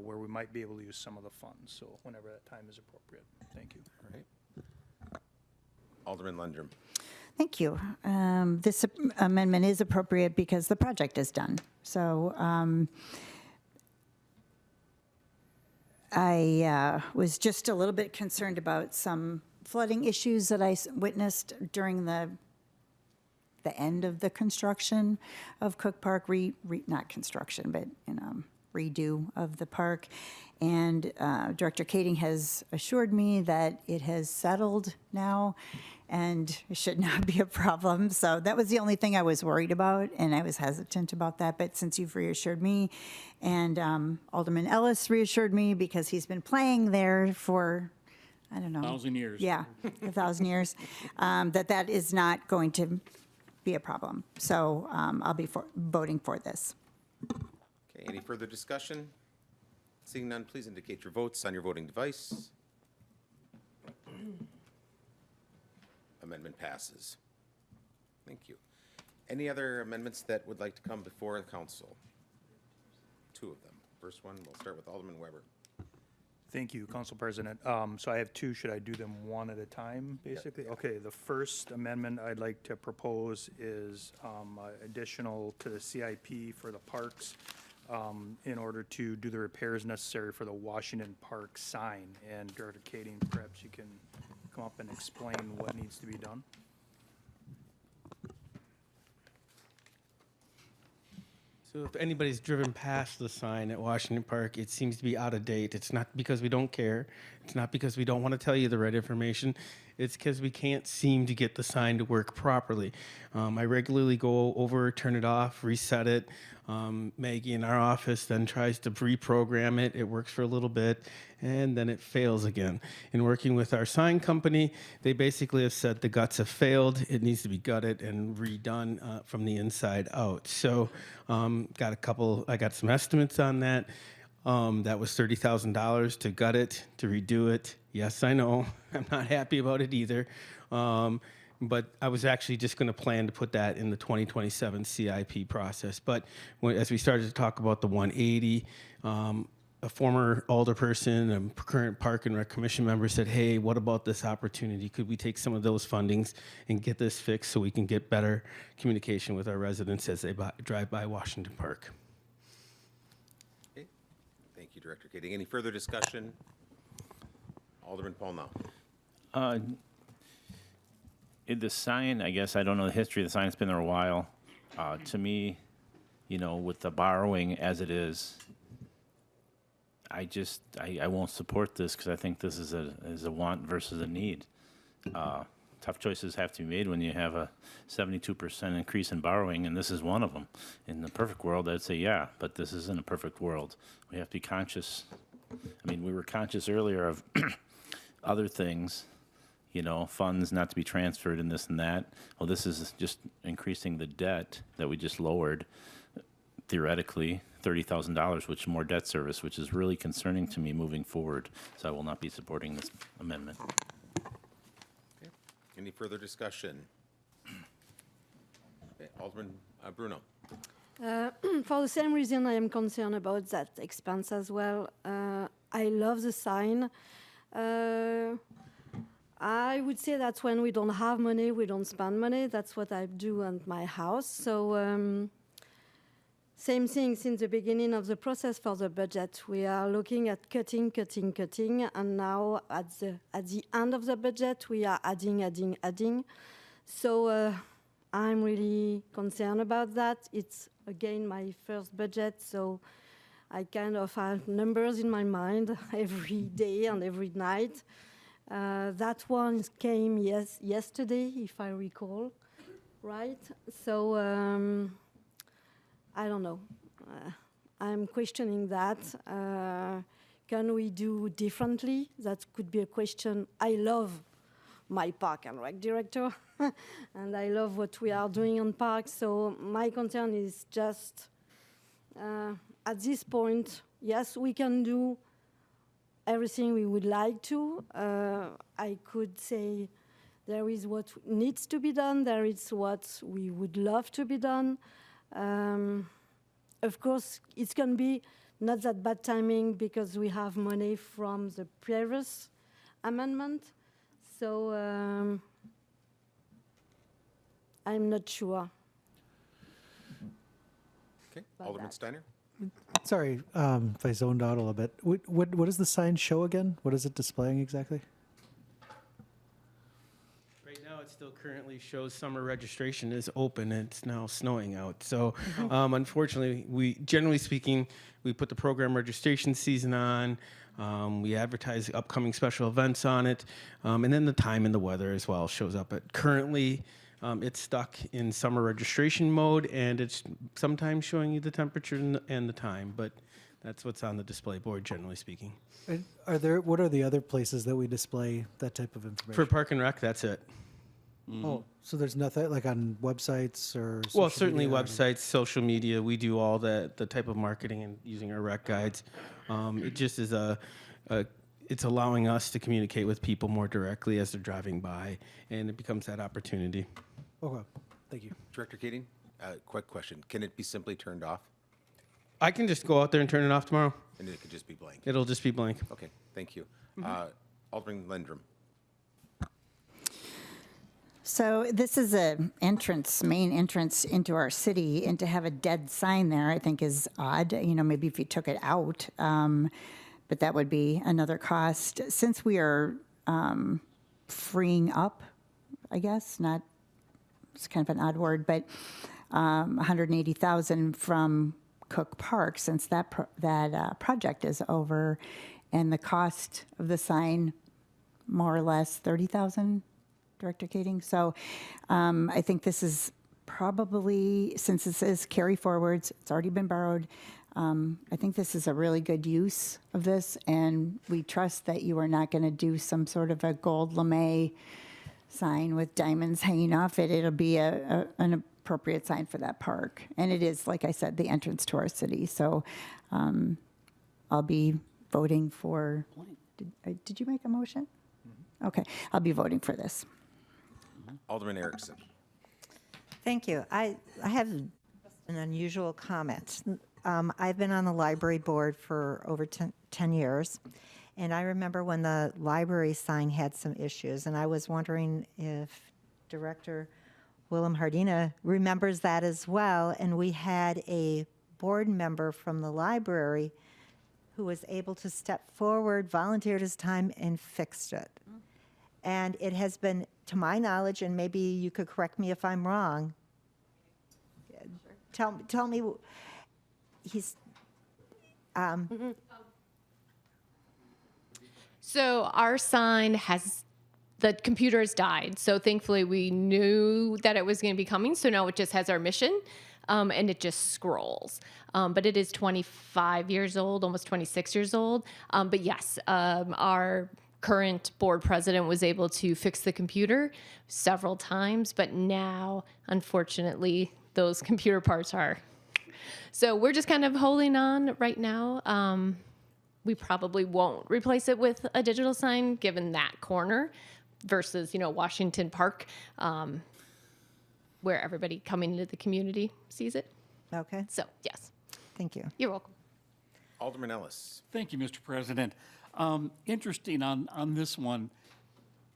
where we might be able to use some of the funds. So whenever that time is appropriate. Thank you. All right. Alderman Lundgren. Thank you. This amendment is appropriate because the project is done. So I was just a little bit concerned about some flooding issues that I witnessed during the end of the construction of Cook Park, not construction, but redo of the park. And Director Kading has assured me that it has settled now and it should not be a problem. So that was the only thing I was worried about, and I was hesitant about that. But since you've reassured me, and Alderman Ellis reassured me because he's been playing there for, I don't know. 1,000 years. Yeah, 1,000 years. That is not going to be a problem. So I'll be voting for this. Okay, any further discussion? Seeing none, please indicate your votes on your voting device. Amendment passes. Thank you. Any other amendments that would like to come before the council? 2 of them. First one, we'll start with Alderman Weber. Thank you, Council President. So I have 2. Should I do them one at a time, basically? Yep. Okay, the first amendment I'd like to propose is additional to the CIP for the parks in order to do the repairs necessary for the Washington Park sign. And Director Kading, perhaps you can come up and explain what needs to be done. So if anybody's driven past the sign at Washington Park, it seems to be out of date. It's not because we don't care. It's not because we don't want to tell you the right information. It's because we can't seem to get the sign to work properly. I regularly go over, turn it off, reset it. Maggie in our office then tries to reprogram it. It works for a little bit, and then it fails again. In working with our sign company, they basically have said the guts have failed. It needs to be gutted and redone from the inside out. So I got some estimates on that. That was $30,000 to gut it, to redo it. Yes, I know. I'm not happy about it either. But I was actually just going to plan to put that in the 2027 CIP process. But as we started to talk about the 180, a former alderperson, a current Park and Rec Commission member said, hey, what about this opportunity? Could we take some of those fundings and get this fixed so we can get better communication with our residents as they drive by Washington Park? Okay. Thank you, Director Kading. Any further discussion? Alderman Paul now. The sign, I guess, I don't know the history of the sign. It's been there a while. To me, with the borrowing as it is, I won't support this because I think this is a want versus a need. Tough choices have to be made when you have a 72% increase in borrowing, and this is one of them. In the perfect world, I'd say yeah, but this isn't a perfect world. We have to be conscious. I mean, we were conscious earlier of other things, funds not to be transferred and this and that. Well, this is just increasing the debt that we just lowered. Theoretically, $30,000, which is more debt service, which is really concerning to me moving forward. So I will not be supporting this amendment. Any further discussion? Okay, Alderman Bruno. For the same reason, I am concerned about that expense as well. I love the sign. I would say that when we don't have money, we don't spend money. That's what I do at my house. So same thing since the beginning of the process for the budget. We are looking at cutting, and now at the end of the budget, we are adding. So I'm really concerned about that. It's, again, my first budget, so I kind of have numbers in my mind every day and every night. That one came yesterday, if I recall, right? So I don't know. I'm questioning that. Can we do differently? That could be a question. I love my park and rec director, and I love what we are doing on parks. So my concern is just, at this point, yes, we can do everything we would like to. I could say there is what needs to be done, there is what we would love to be done. Of course, it's going to be not that bad timing because we have money from the previous amendment. So I'm not sure. Okay, Alderman Steiner. Sorry if I zoned out a little bit. What does the sign show again? What is it displaying exactly? Right now, it still currently shows summer registration is open, and it's now snowing out. So unfortunately, generally speaking, we put the program registration season on. We advertise upcoming special events on it, and then the time and the weather as well shows up. But currently, it's stuck in summer registration mode, and it's sometimes showing you the temperature and the time, but that's what's on the display board, generally speaking. And what are the other places that we display that type of information? For Park and Rec, that's it. Oh, so there's nothing like on websites or Well, social certainly media or websites, social media. We do all the type of marketing and using our rec guides. It just is it's allowing us to communicate with people more directly as they're driving by, and it becomes that opportunity. Okay, thank you. Director Keating, quick question. Can it be simply turned off? I can just go out there and turn it off tomorrow. And it could just be blank? It'll just be blank. Okay, thank you. Alderman Lindrum. So this is a main entrance into our city, and to have a dead sign there, I think is odd. You know, maybe if you took it out, but that would be another cost. Since we are freeing up, I guess, it's kind of an odd word, but $180,000 from Cook Park, since that project is over, and the cost of the sign, more or less $30,000. Director Keating. So I think this is probably, since this is carry forwards, it's already been borrowed, I think this is a really good use of this, and we trust that you are not going to do some sort of a gold lame sign with diamonds hanging off it. It'll be an appropriate sign for that park. And it is, like I said, the entrance to our city. So I'll be voting for, did you make a motion? Okay, I'll be voting for this. Alderman Erickson. Thank you. I have an unusual comment. I've been on the library board for over 10 years, and I remember when the library sign had some issues, and I was wondering if Director Willem Hardina remembers that as well, and we had a board member from the library who was able to step forward, volunteered his time, and fixed it. And it has been, to my knowledge, and maybe you could correct me if I'm wrong. Tell me, he's. So our sign the computer has died. So thankfully we knew that it was going to be coming. So now it just has our mission, and it just scrolls. But it is 25 years old, almost 26 years old. But yes, our current board president was able to fix the computer several times, but now, unfortunately, those computer parts are So we're just kind of holding on right now. We probably won't replace it with a digital sign given that corner versus, Washington Park, where everybody coming into the community sees it. Okay. So, yes. Thank you. You're welcome. Alderman Ellis. Thank you, Mr. President. Interesting on this one,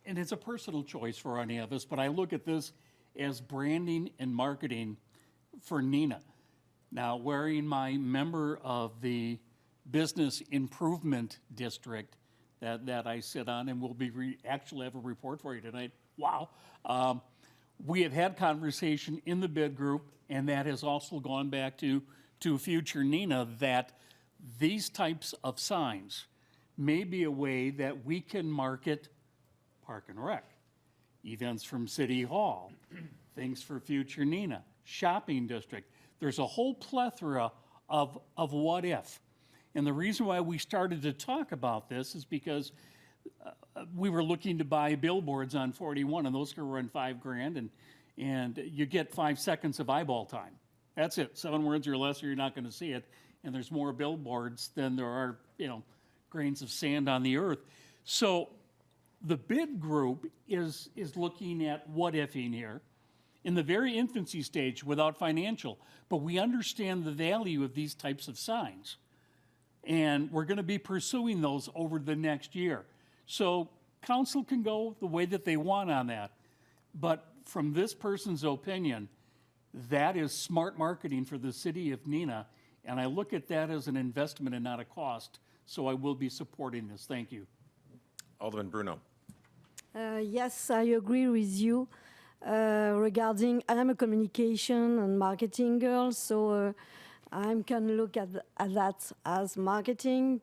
and it's a personal choice for any of us, but I look at this as branding and marketing for Neenah. Now, wearing my member of the Business Improvement District that I sit on, and we'll be actually have a report for you tonight. Wow. We have had conversation in the bid group, and that has also gone back to future Neenah, that these types of signs may be a way that we can market Park and Rec, events from City Hall, things for future Neenah, shopping district. There's a whole plethora of what if. And the reason why we started to talk about this is because we were looking to buy billboards on 41, and those could run $5,000, and you get 5 seconds of eyeball time. That's it. 7 words or less, or you're not going to see it. And there's more billboards than there are, grains of sand on the earth. So the bid group is looking at what ifing here in the very infancy stage without financial, but we understand the value of these types of signs. And we're going to be pursuing those over the next year. So council can go the way that they want on that. But from this person's opinion, that is smart marketing for the city of Neenah. And I look at that as an investment and not a cost. So I will be supporting this. Thank you. Alderman Bruno. Yes, I agree with you regarding, I'm a communication and marketing girl, so I can look at that as marketing,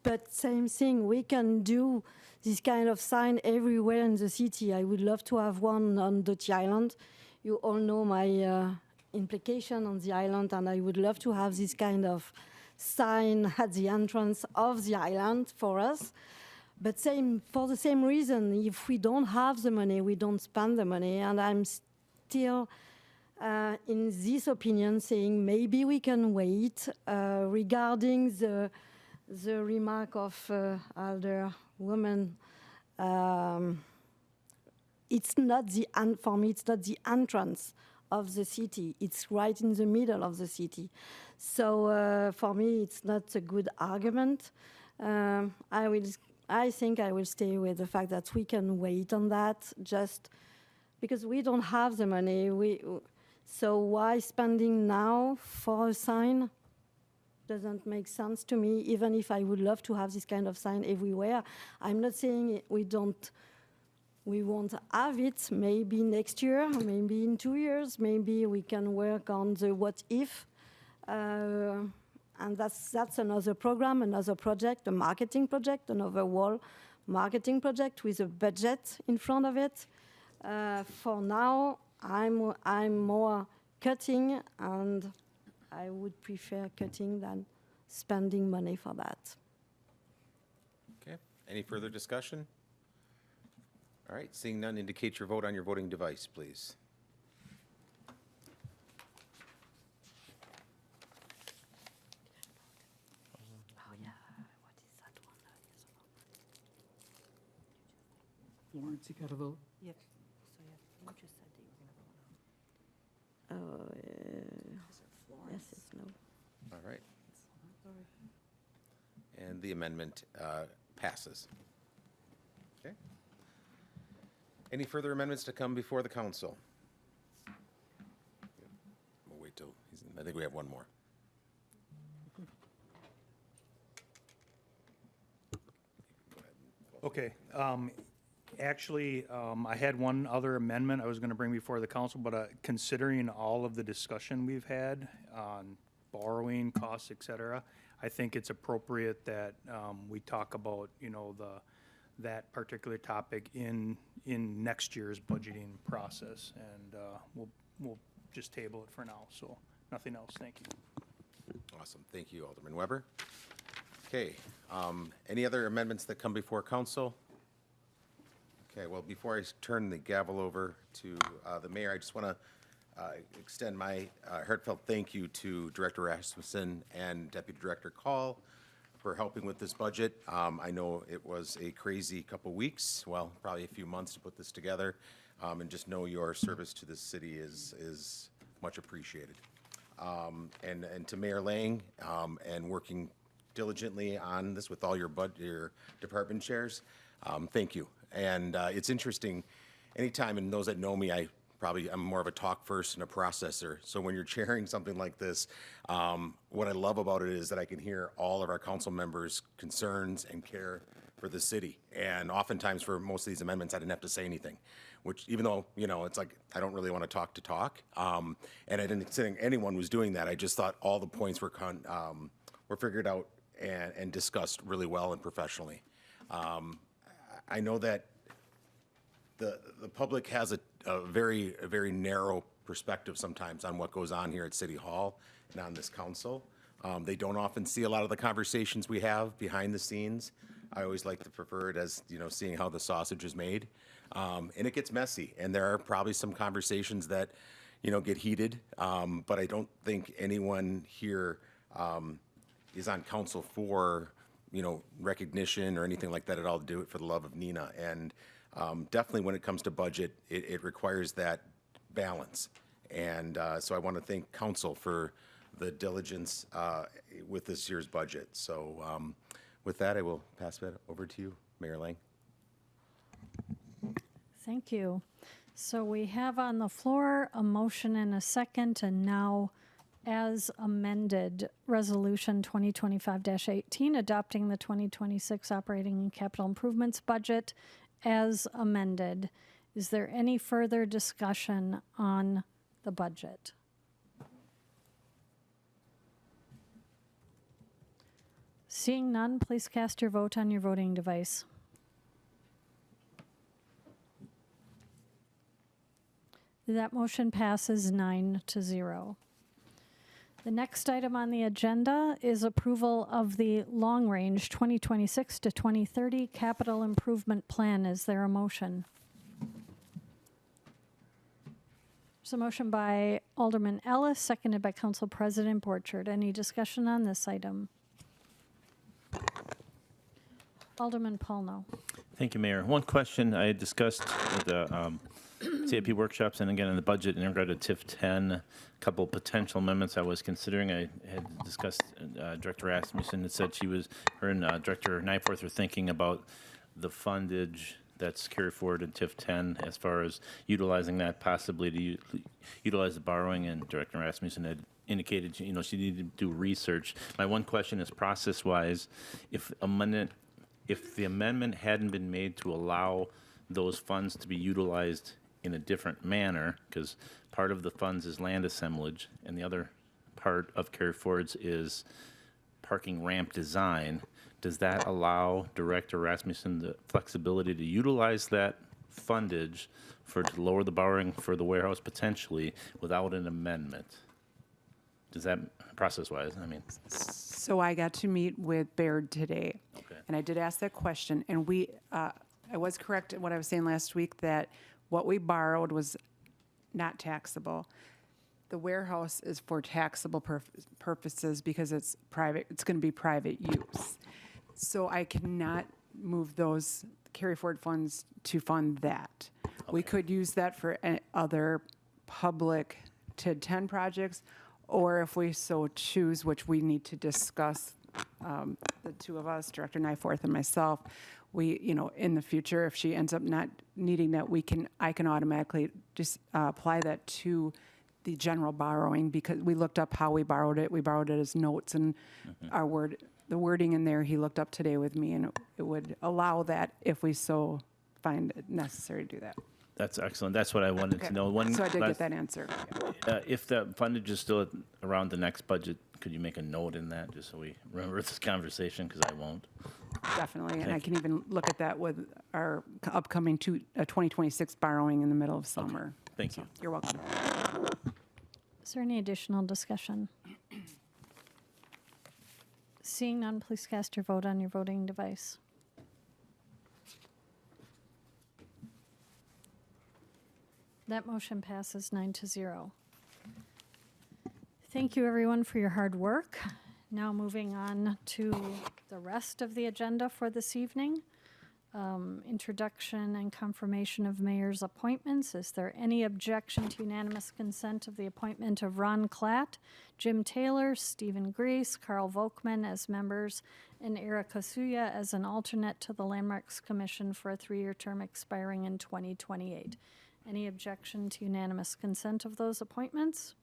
but same thing, we can do this kind of sign everywhere in the city. I would love to have one on Dutty Island. You all know my implication on the island, and I would love to have this kind of sign at the entrance of the island for us. But for the same reason, if we don't have the money, we don't spend the money, and I'm still in this opinion saying maybe we can wait regarding the remark of elder woman. It's not for me, it's not the entrance of the city. It's right in the middle of the city. So for me, it's not a good argument. I think I will stay with the fact that we can wait on that, just because we don't have the money. So why spending now for a sign? Doesn't make sense to me, even if I would love to have this kind of sign everywhere. I'm not saying we won't have it, maybe next year, maybe in 2 years, maybe we can work on the what if. And that's another program, another project, a marketing project, an overall marketing project with a budget in front of it. For now, I'm more cutting, and I would prefer cutting than spending money for that. Okay. Any further discussion? All right. Seeing none, indicate your vote on your voting device, please. Lawrence, you got to vote? Yep. So you just said that you were going to vote. Yes, it's no. All right. And the amendment passes. Okay. Any further amendments to come before the council? We'll wait till I think we have one more. Okay. Actually, I had one other amendment I was going to bring before the council, but considering all of the discussion we've had on borrowing costs, et cetera, I think it's appropriate that we talk about, that particular topic in next year's budgeting process, and we'll just table it for now. So nothing else. Thank you. Awesome. Thank you, Alderman Weber. Okay. Any other amendments that come before council? Okay, well, before I turn the gavel over to the mayor, I just want to extend my heartfelt thank you to Director Rasmussen and Deputy Director Call for helping with this budget. I know it was a crazy couple weeks, well, probably a few months to put this together, and just know your service to this city is much appreciated. And to Mayor Lang, and working diligently on this with all your department chairs, thank you. And it's interesting, anytime, and those that know me, I'm more of a talk first and a processor. So when you're chairing something like this, what I love about it is that I can hear all of our council members' concerns and care for the city. And oftentimes for most of these amendments, I didn't have to say anything, which even though, it's like, I don't really want to talk. And I didn't think anyone was doing that. I just thought all the points were figured out and discussed really well and professionally. I know that the public has a very narrow perspective sometimes on what goes on here at City Hall and on this council. They don't often see a lot of the conversations we have behind the scenes. I always like to prefer it as, seeing how the sausage is made. And it gets messy, and there are probably some conversations that, get heated, but I don't think anyone here is on council for, recognition or anything like that at all. Do it for the love of Neenah. And definitely when it comes to budget, it requires that balance. And so I want to thank council for the diligence with this year's budget. So with that, I will pass that over to you, Mayor Lang. Thank you. So we have on the floor a motion and a second, and now as amended, Resolution 2025-18, adopting the 2026 operating and capital improvements budget as amended. Is there any further discussion on the budget? Seeing none, please cast your vote on your voting device. That motion passes 9-0. The next item on the agenda is approval of the long-range 2026 to 2030 capital improvement plan. Is there a motion? There's a motion by Alderman Ellis, seconded by Council President Borchard. Any discussion on this item? Alderman Paulno. Thank you, Mayor. One question I had discussed with the CIP workshops and again in the budget in regard to TIF 10, a couple potential amendments I was considering. I had discussed, Director Rasmussen had said her and Director Nyforth are thinking about the fundage that's carried forward in TIF 10 as far as utilizing that possibly to utilize the borrowing, and Director Rasmussen had indicated she needed to do research. My one question is process-wise, if the amendment hadn't been made to allow those funds to be utilized in a different manner, because part of the funds is land assemblage and the other part of carry forwards is parking ramp design, does that allow Director Rasmussen the flexibility to utilize that fundage to lower the borrowing for the warehouse potentially without an amendment? Does that, process-wise, So I got to meet with Baird today, and I did ask that question, and I was correct in what I was saying last week that what we borrowed was not taxable. The warehouse is for taxable purposes because it's private. It's going to be private use. So I cannot move those carry forward funds to fund that. We could use that for other public TID 10 projects, or if we so choose, which we need to discuss, the two of us, Director Nyforth and myself, we, in the future, if she ends up not needing that, I can automatically just apply that to the general borrowing, because we looked up how we borrowed it. We borrowed it as notes, and the wording in there he looked up today with me, and it would allow that if we so find it necessary to do that. That's excellent. That's what I wanted to know. So I did get that answer. If the fundage is still around the next budget, could you make a note in that, just so we remember this conversation, because I won't. Definitely, and I can even look at that with our upcoming 2026 borrowing in the middle of summer. Thank you. You're welcome. Is there any additional discussion? Seeing none, please cast your vote on your voting device. That motion passes 9-0. Thank you, everyone, for your hard work. Now moving on to the rest of the agenda for this evening. Introduction and confirmation of mayor's appointments. Is there any objection to unanimous consent of the appointment of Ron Klatt, Jim Taylor, Stephen Grease, Carl Volkman as members, and Eric Kasuya as an alternate to the Landmarks Commission for a 3-year term expiring in 2028? Any objection to unanimous consent of those appointments?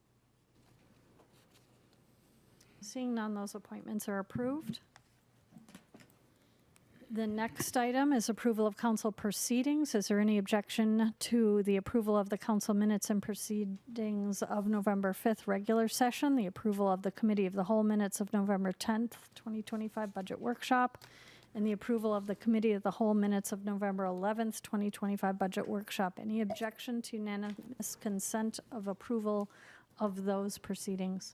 Seeing none, those appointments are approved. The next item is approval of council proceedings. Is there any objection to the approval of the council minutes and proceedings of November 5th regular session, the approval of the committee of the whole minutes of November 10th, 2025 budget workshop, and the approval of the committee of the whole minutes of November 11th, 2025 budget workshop? Any objection to unanimous consent of approval of those proceedings?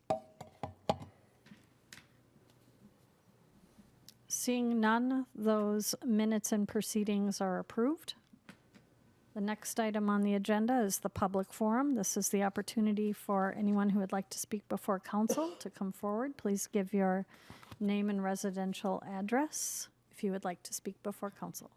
Seeing none, those minutes and proceedings are approved. The next item on the agenda is the public forum. This is the opportunity for anyone who would like to speak before council to come forward. Please give your name and residential address if you would like to speak before council.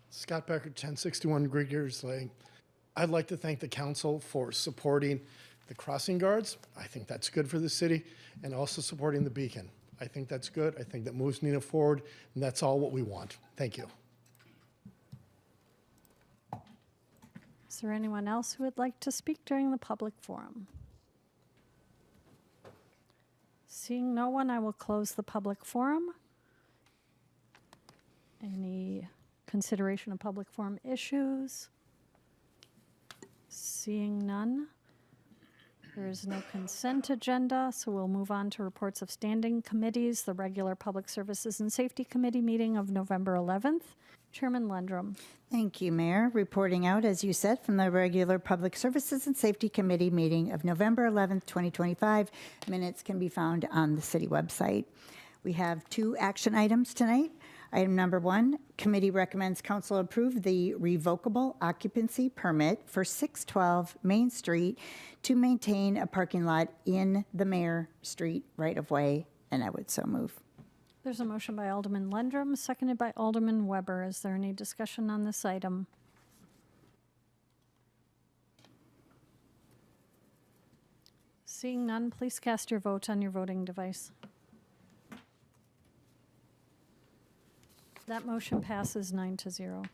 Scott Becker, 1061 Grigger's Lane. I'd like to thank the council for supporting the crossing guards. I think that's good for the city, and also supporting the beacon. I think that's good. I think that moves Neenah forward, and that's all what we want. Thank you. Is there anyone else who would like to speak during the public forum? Seeing no one, I will close the public forum. Any consideration of public forum issues? Seeing none. There is no consent agenda, so we'll move on to reports of standing committees. The regular Public Services and Safety Committee meeting of November 11th. Chairman Lundrum. Thank you, Mayor. Reporting out, as you said, from the regular Public Services and Safety Committee meeting of November 11th, 2025. Minutes can be found on the city website. We have 2 action items tonight. Item number 1, committee recommends council approve the revocable occupancy permit for 612 Main Street to maintain a parking lot in the Mayor Street right-of-way, and I would so move. There's a motion by Alderman Lundrum, seconded by Alderman Weber. Is there any discussion on this item? Seeing none, please cast your vote on your voting device. That motion passes 9-0.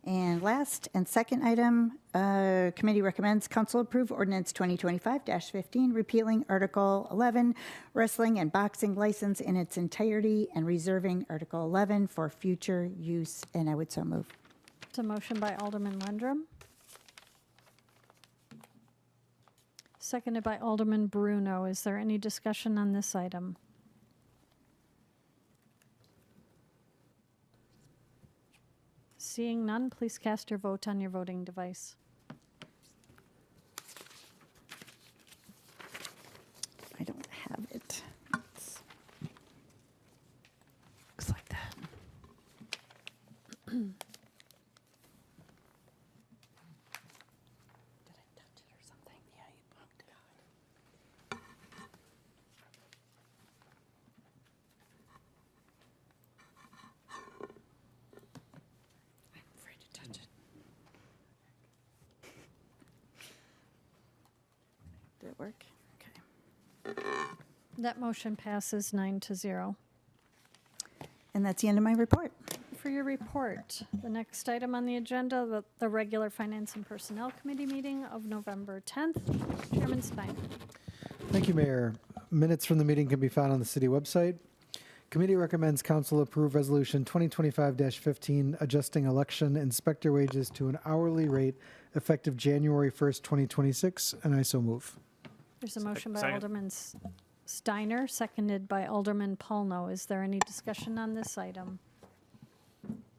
And last and second item, committee recommends council approve ordinance 2025-15, repealing Article 11, wrestling and boxing license in its entirety, and reserving Article 11 for future use, and I would so move. It's a motion by Alderman Lundrum, seconded by Alderman Bruno. Is there any discussion on this item? Seeing none, please cast your vote on your voting device. I don't have it. Looks like that. Did I touch it or something? Yeah, you bumped it. I'm afraid to touch it. Did it work? Okay. That motion passes 9-0. And that's the end of my report. For your report, the next item on the agenda, the regular Finance and Personnel Committee meeting of November 10th. Chairman Stein. Thank you, Mayor. Minutes from the meeting can be found on the city website. Committee recommends council approve resolution 2025-15, adjusting election inspector wages to an hourly rate effective January 1st, 2026, and I so move. There's a motion by Alderman Steiner, seconded by Alderman Paulno. Is there any discussion on this item?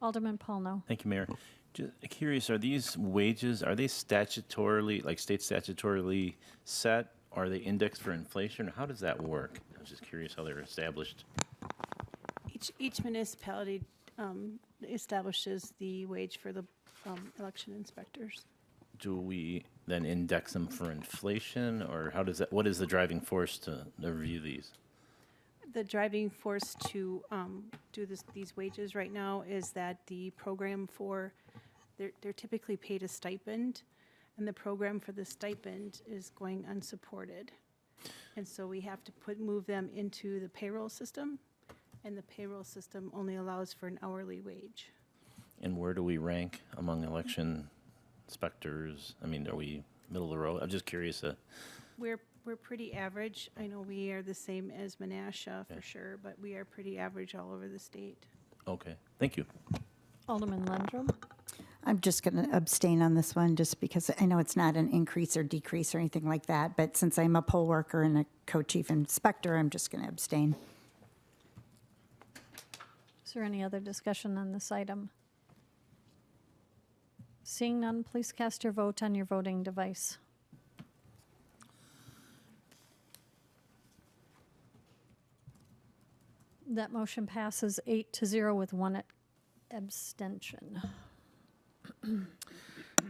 Alderman Paulno. Thank you, Mayor. Just curious, are these wages, are they statutorily, like state statutorily set? Are they indexed for inflation? How does that work? I was just curious how they're established. Each municipality establishes the wage for the election inspectors. Do we then index them for inflation, or how does that, what is the driving force to review these? The driving force to do these wages right now is that the program for, they're typically paid a stipend, and the program for the stipend is going unsupported. And so we have to move them into the payroll system, and the payroll system only allows for an hourly wage. And where do we rank among election inspectors? I mean, are we middle of the road? I'm just curious. We're pretty average. I know we are the same as Menasha for sure, but we are pretty average all over the state. Okay, thank you. Alderman Lundrum. I'm just going to abstain on this one just because I know it's not an increase or decrease or anything like that. But since I'm a poll worker and a co-chief inspector, I'm just going to abstain. Is there any other discussion on this item? Seeing none, please cast your vote on your voting device. That motion passes 8-0 with one abstention.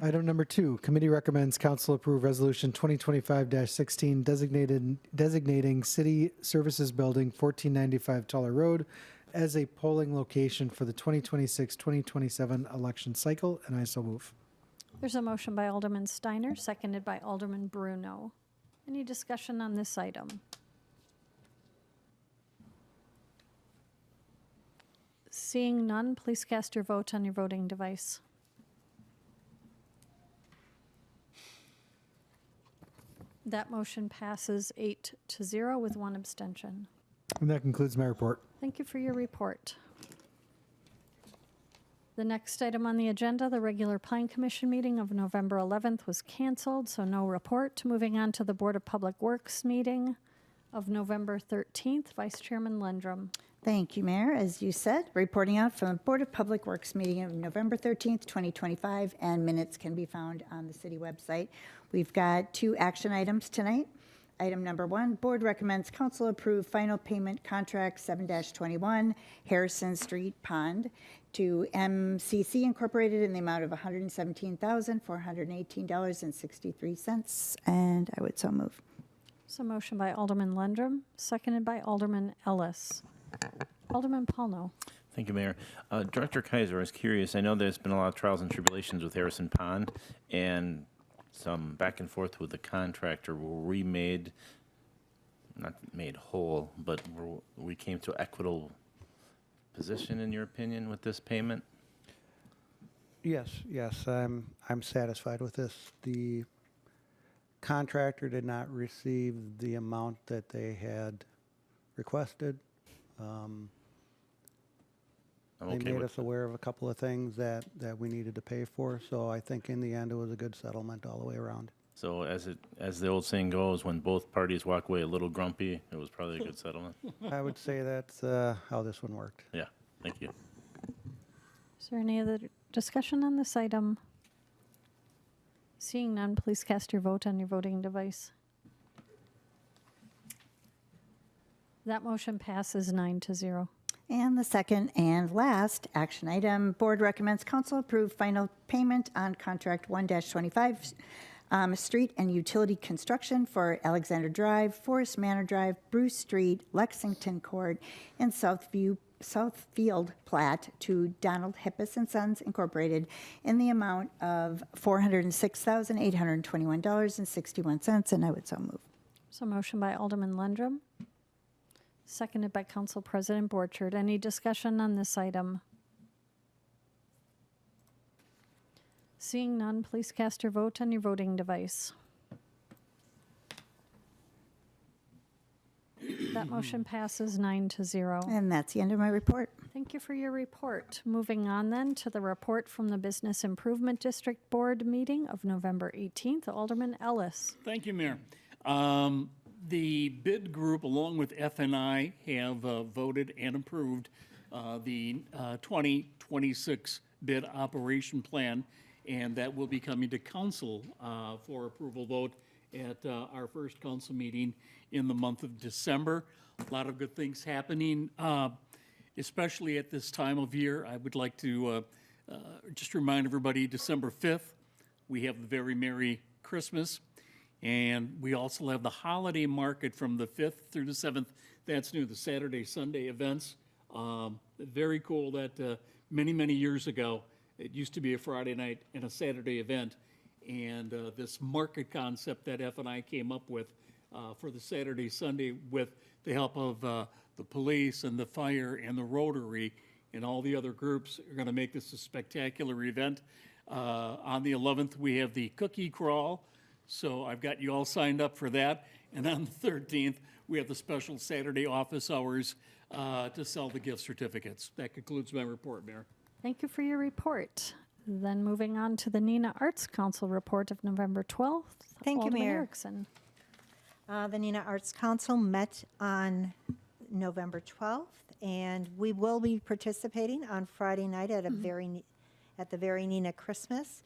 Item number 2, committee recommends council approve resolution 2025-16 designating city services building 1495 Taller Road as a polling location for the 2026-2027 election cycle, and I so move. There's a motion by Alderman Steiner, seconded by Alderman Bruno. Any discussion on this item? Seeing none, please cast your vote on your voting device. That motion passes 8-0 with one abstention. And that concludes my report. Thank you for your report. The next item on the agenda, the regular Plan Commission meeting of November 11th was canceled, so no report. Moving on to the Board of Public Works meeting of November 13th. Vice Chairman Lundrum. Thank you, Mayor. As you said, reporting out from the Board of Public Works meeting of November 13th, 2025, and minutes can be found on the city website. We've got 2 action items tonight. Item number 1, board recommends council approve final payment contract 7-21 Harrison Street Pond to MCC Incorporated in the amount of $117,418.63, and I would so move. So motion by Alderman Lundrum, seconded by Alderman Ellis. Alderman Paulno. Thank you, Mayor. Director Kaiser, I was curious. I know there's been a lot of trials and tribulations with Harrison Pond and some back and forth with the contractor. Were we made, not made whole, but we came to equitable position, in your opinion, with this payment? Yes, I'm satisfied with this. The contractor did not receive the amount that they had requested. They made us aware of a couple of things that we needed to pay for, so I think in the end it was a good settlement all the way around. So as the old saying goes, when both parties walk away a little grumpy, it was probably a good settlement. I would say that's how this one worked. Yeah, thank you. Is there any other discussion on this item? Seeing none, please cast your vote on your voting device. That motion passes 9-0. And the second and last action item, board recommends council approve final payment on contract 1-25 street and utility construction for Alexander Drive, Forest Manor Drive, Bruce Street, Lexington Court, and Southfield Plat to Donald Hippis and Sons Incorporated in the amount of $406,821.61, and I would so move. So motion by Alderman Lundrum, seconded by Council President Borchard. Any discussion on this item? Seeing none, please cast your vote on your voting device. That motion passes 9-0. And that's the end of my report. Thank you for your report. Moving on then to the report from the Business Improvement District Board meeting of November 18th. Alderman Ellis. Thank you, Mayor. The bid group, along with FNI, have voted and approved the 2026 bid operation plan, and that will be coming to council for approval vote at our first council meeting in the month of December. A lot of good things happening. especially at this time of year. I would like to just remind everybody, December 5th, we have the Very Merry Christmas, and we also have the holiday market from the 5th through the 7th. That's new, the Saturday, Sunday events. Very cool that many, many years ago, it used to be a Friday night and a Saturday event. And this market concept that F and I came up with for the Saturday, Sunday, with the help of the police and the fire and the Rotary and all the other groups, are going to make this a spectacular event. On the 11th, we have the cookie crawl. So I've got you all signed up for that. And on the 13th, we have the special Saturday office hours to sell the gift certificates. That concludes my report, Mayor. Thank you for your report. Then moving on to the Neenah Arts Council report of November 12th. Thank you, Alderman Mayor. Erickson. The Neenah Arts Council met on November 12th, and we will be participating on Friday night at the Very Neenah Christmas.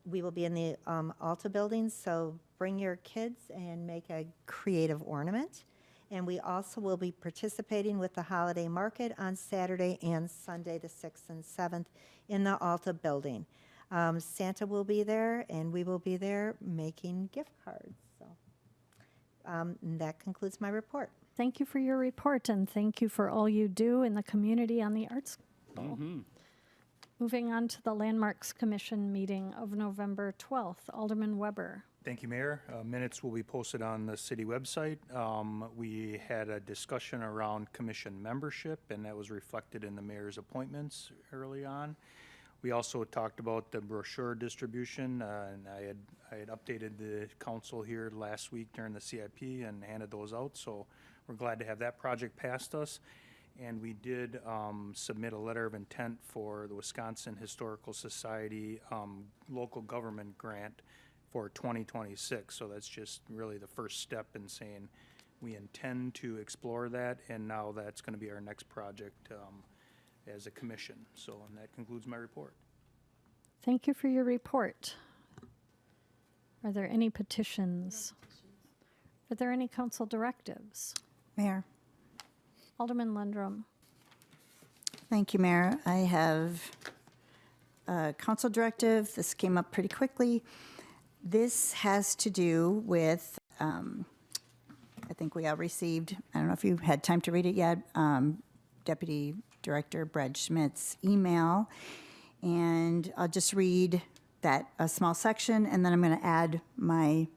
We will be in the Alta building, so bring your kids and make a creative ornament. And we also will be participating with the holiday market on Saturday and Sunday, the 6th and 7th, in the Alta building. Santa will be there, and we will be there making gift cards. So that concludes my report. Thank you for your report, and thank you for all you do in the community on the Arts Council. Moving on to the Landmarks Commission meeting of November 12th. Alderman Weber. Thank you, Mayor. Minutes will be posted on the city website. We had a discussion around commission membership, and that was reflected in the mayor's appointments early on. We also talked about the brochure distribution, and I had updated the council here last week during the CIP and handed those out, so we're glad to have that project past us. And we did submit a letter of intent for the Wisconsin Historical Society local government grant for 2026. So that's just really the first step in saying we intend to explore that, and now that's going to be our next project as a commission. So, and that concludes my report. Thank you for your report. Are there any petitions? Are there any council directives? Mayor. Alderman Lundrum. Thank you, Mayor. I have a council directive. This came up pretty quickly. This has to do with, I think we all received, I don't know if you had time to read it yet, Deputy Director Brad Schmidt's email. And I'll just read that, a small section, and then I'm going to add my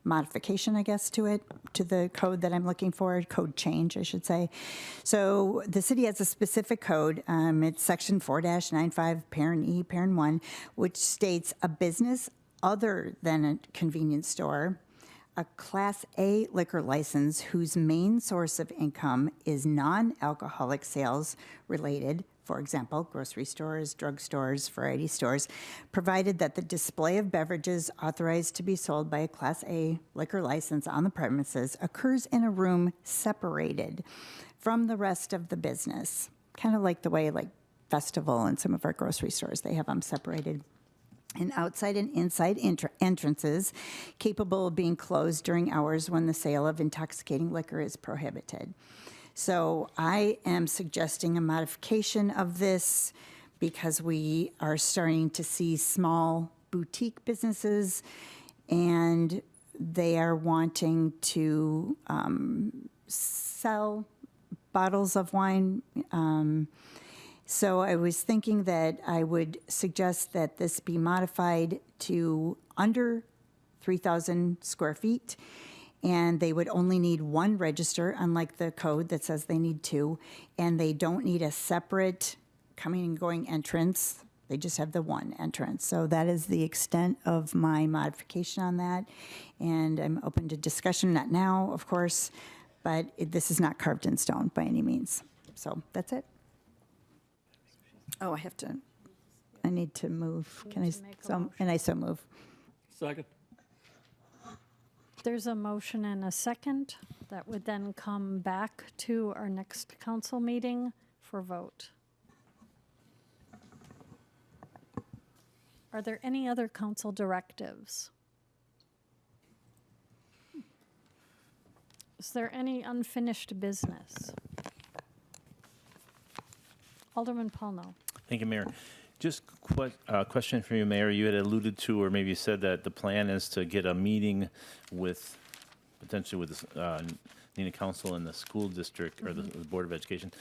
modification, I guess, to it, to the code that I'm looking for, code change, I should say. So the city has a specific code. It's section 4-95, parent E, parent 1, which states a business other than a convenience store, a Class A liquor license whose main source of income is non-alcoholic sales related, for example, grocery stores, drugstores, variety stores, provided that the display of beverages authorized to be sold by a Class A liquor license on the premises occurs in a room separated from the rest of the business, kind of like the way like Festival and some of our grocery stores, they have them separated. And outside and inside entrances capable of being closed during hours when the sale of intoxicating liquor is prohibited. So I am suggesting a modification of this because we are starting to see small boutique businesses and they are wanting to sell bottles of wine. So I was thinking that I would suggest that this be modified to under 3,000 square feet, and they would only need one register, unlike the code that says they need two, and they don't need a separate coming and going entrance. They just have the one entrance. So that is the extent of my modification on that, and I'm open to discussion, not now, of course, but this is not carved in stone by any means. So that's it. Oh, I need to move. Can I, and I so move. Second. There's a motion and a second that would then come back to our next council meeting for vote. Are there any other council directives? Is there any unfinished business? Alderman Paulno. Thank you, Mayor. Just question for you, Mayor. You had alluded to, or maybe you said that the plan is to get a meeting with, potentially with the Neenah Council and the school district, or the Board of Education.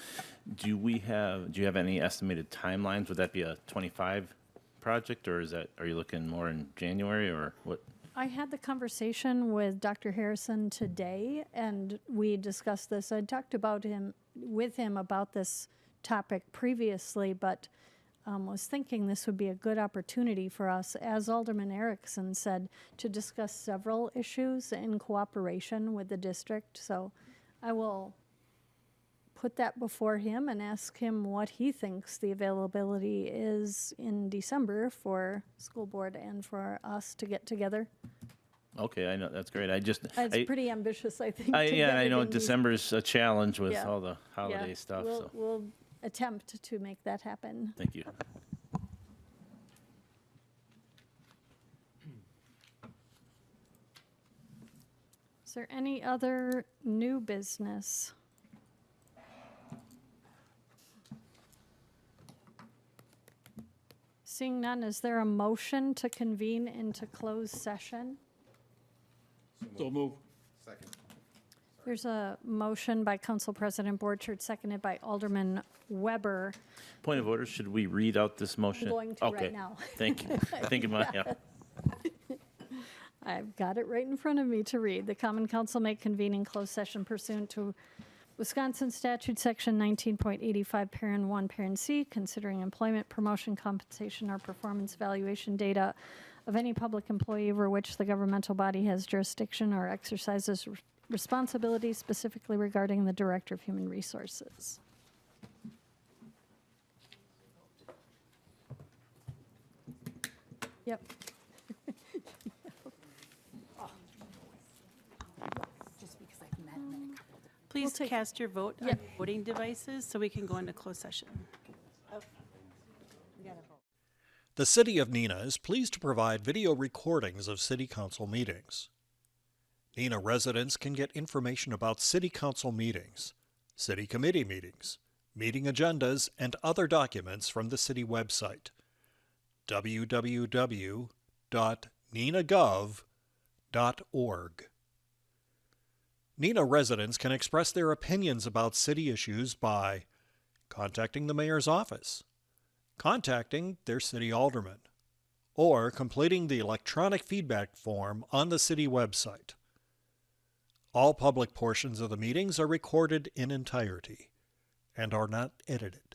Do you have any estimated timelines? Would that be a 25 project, or are you looking more in January, or what? I had the conversation with Dr. Harrison today, and we discussed this. I talked with him about this topic previously, but was thinking this would be a good opportunity for us, as Alderman Erickson said, to discuss several issues in cooperation with the district. So I will put that before him and ask him what he thinks the availability is in December for school board and for us to get together. Okay, I know, that's great. It's pretty ambitious, I think. Yeah, I know December's a challenge with Yeah. all the holiday stuff. So We'll attempt to make that happen. thank you. Is there any other new business? Seeing none, is there a motion to convene into closed session? So move. Second. There's a motion by Council President Borchert, seconded by Alderman Weber. Point of order, should we read out this motion? going to Okay. right now. Thank you. I think it might, yeah. I've got it right in front of me to read. The Common Council may convene in closed session pursuant to Wisconsin Statute Section 19.85, Parent 1, Parent C, considering employment, promotion, compensation, or performance evaluation data of any public employee over which the governmental body has jurisdiction or exercises responsibility specifically regarding the Director of Human Resources. Yep. Please cast your vote on voting devices so we can go into closed session. The City of Neenah is pleased to provide video recordings of City Council meetings. Neenah residents can get information about City Council meetings, City Committee meetings, meeting agendas, and other documents from the City website, www.neenahgov.org. Neenah residents can express their opinions about city issues by contacting the mayor's office, contacting their city alderman, or completing the electronic feedback form on the city website. All public portions of the meetings are recorded in entirety and are not edited.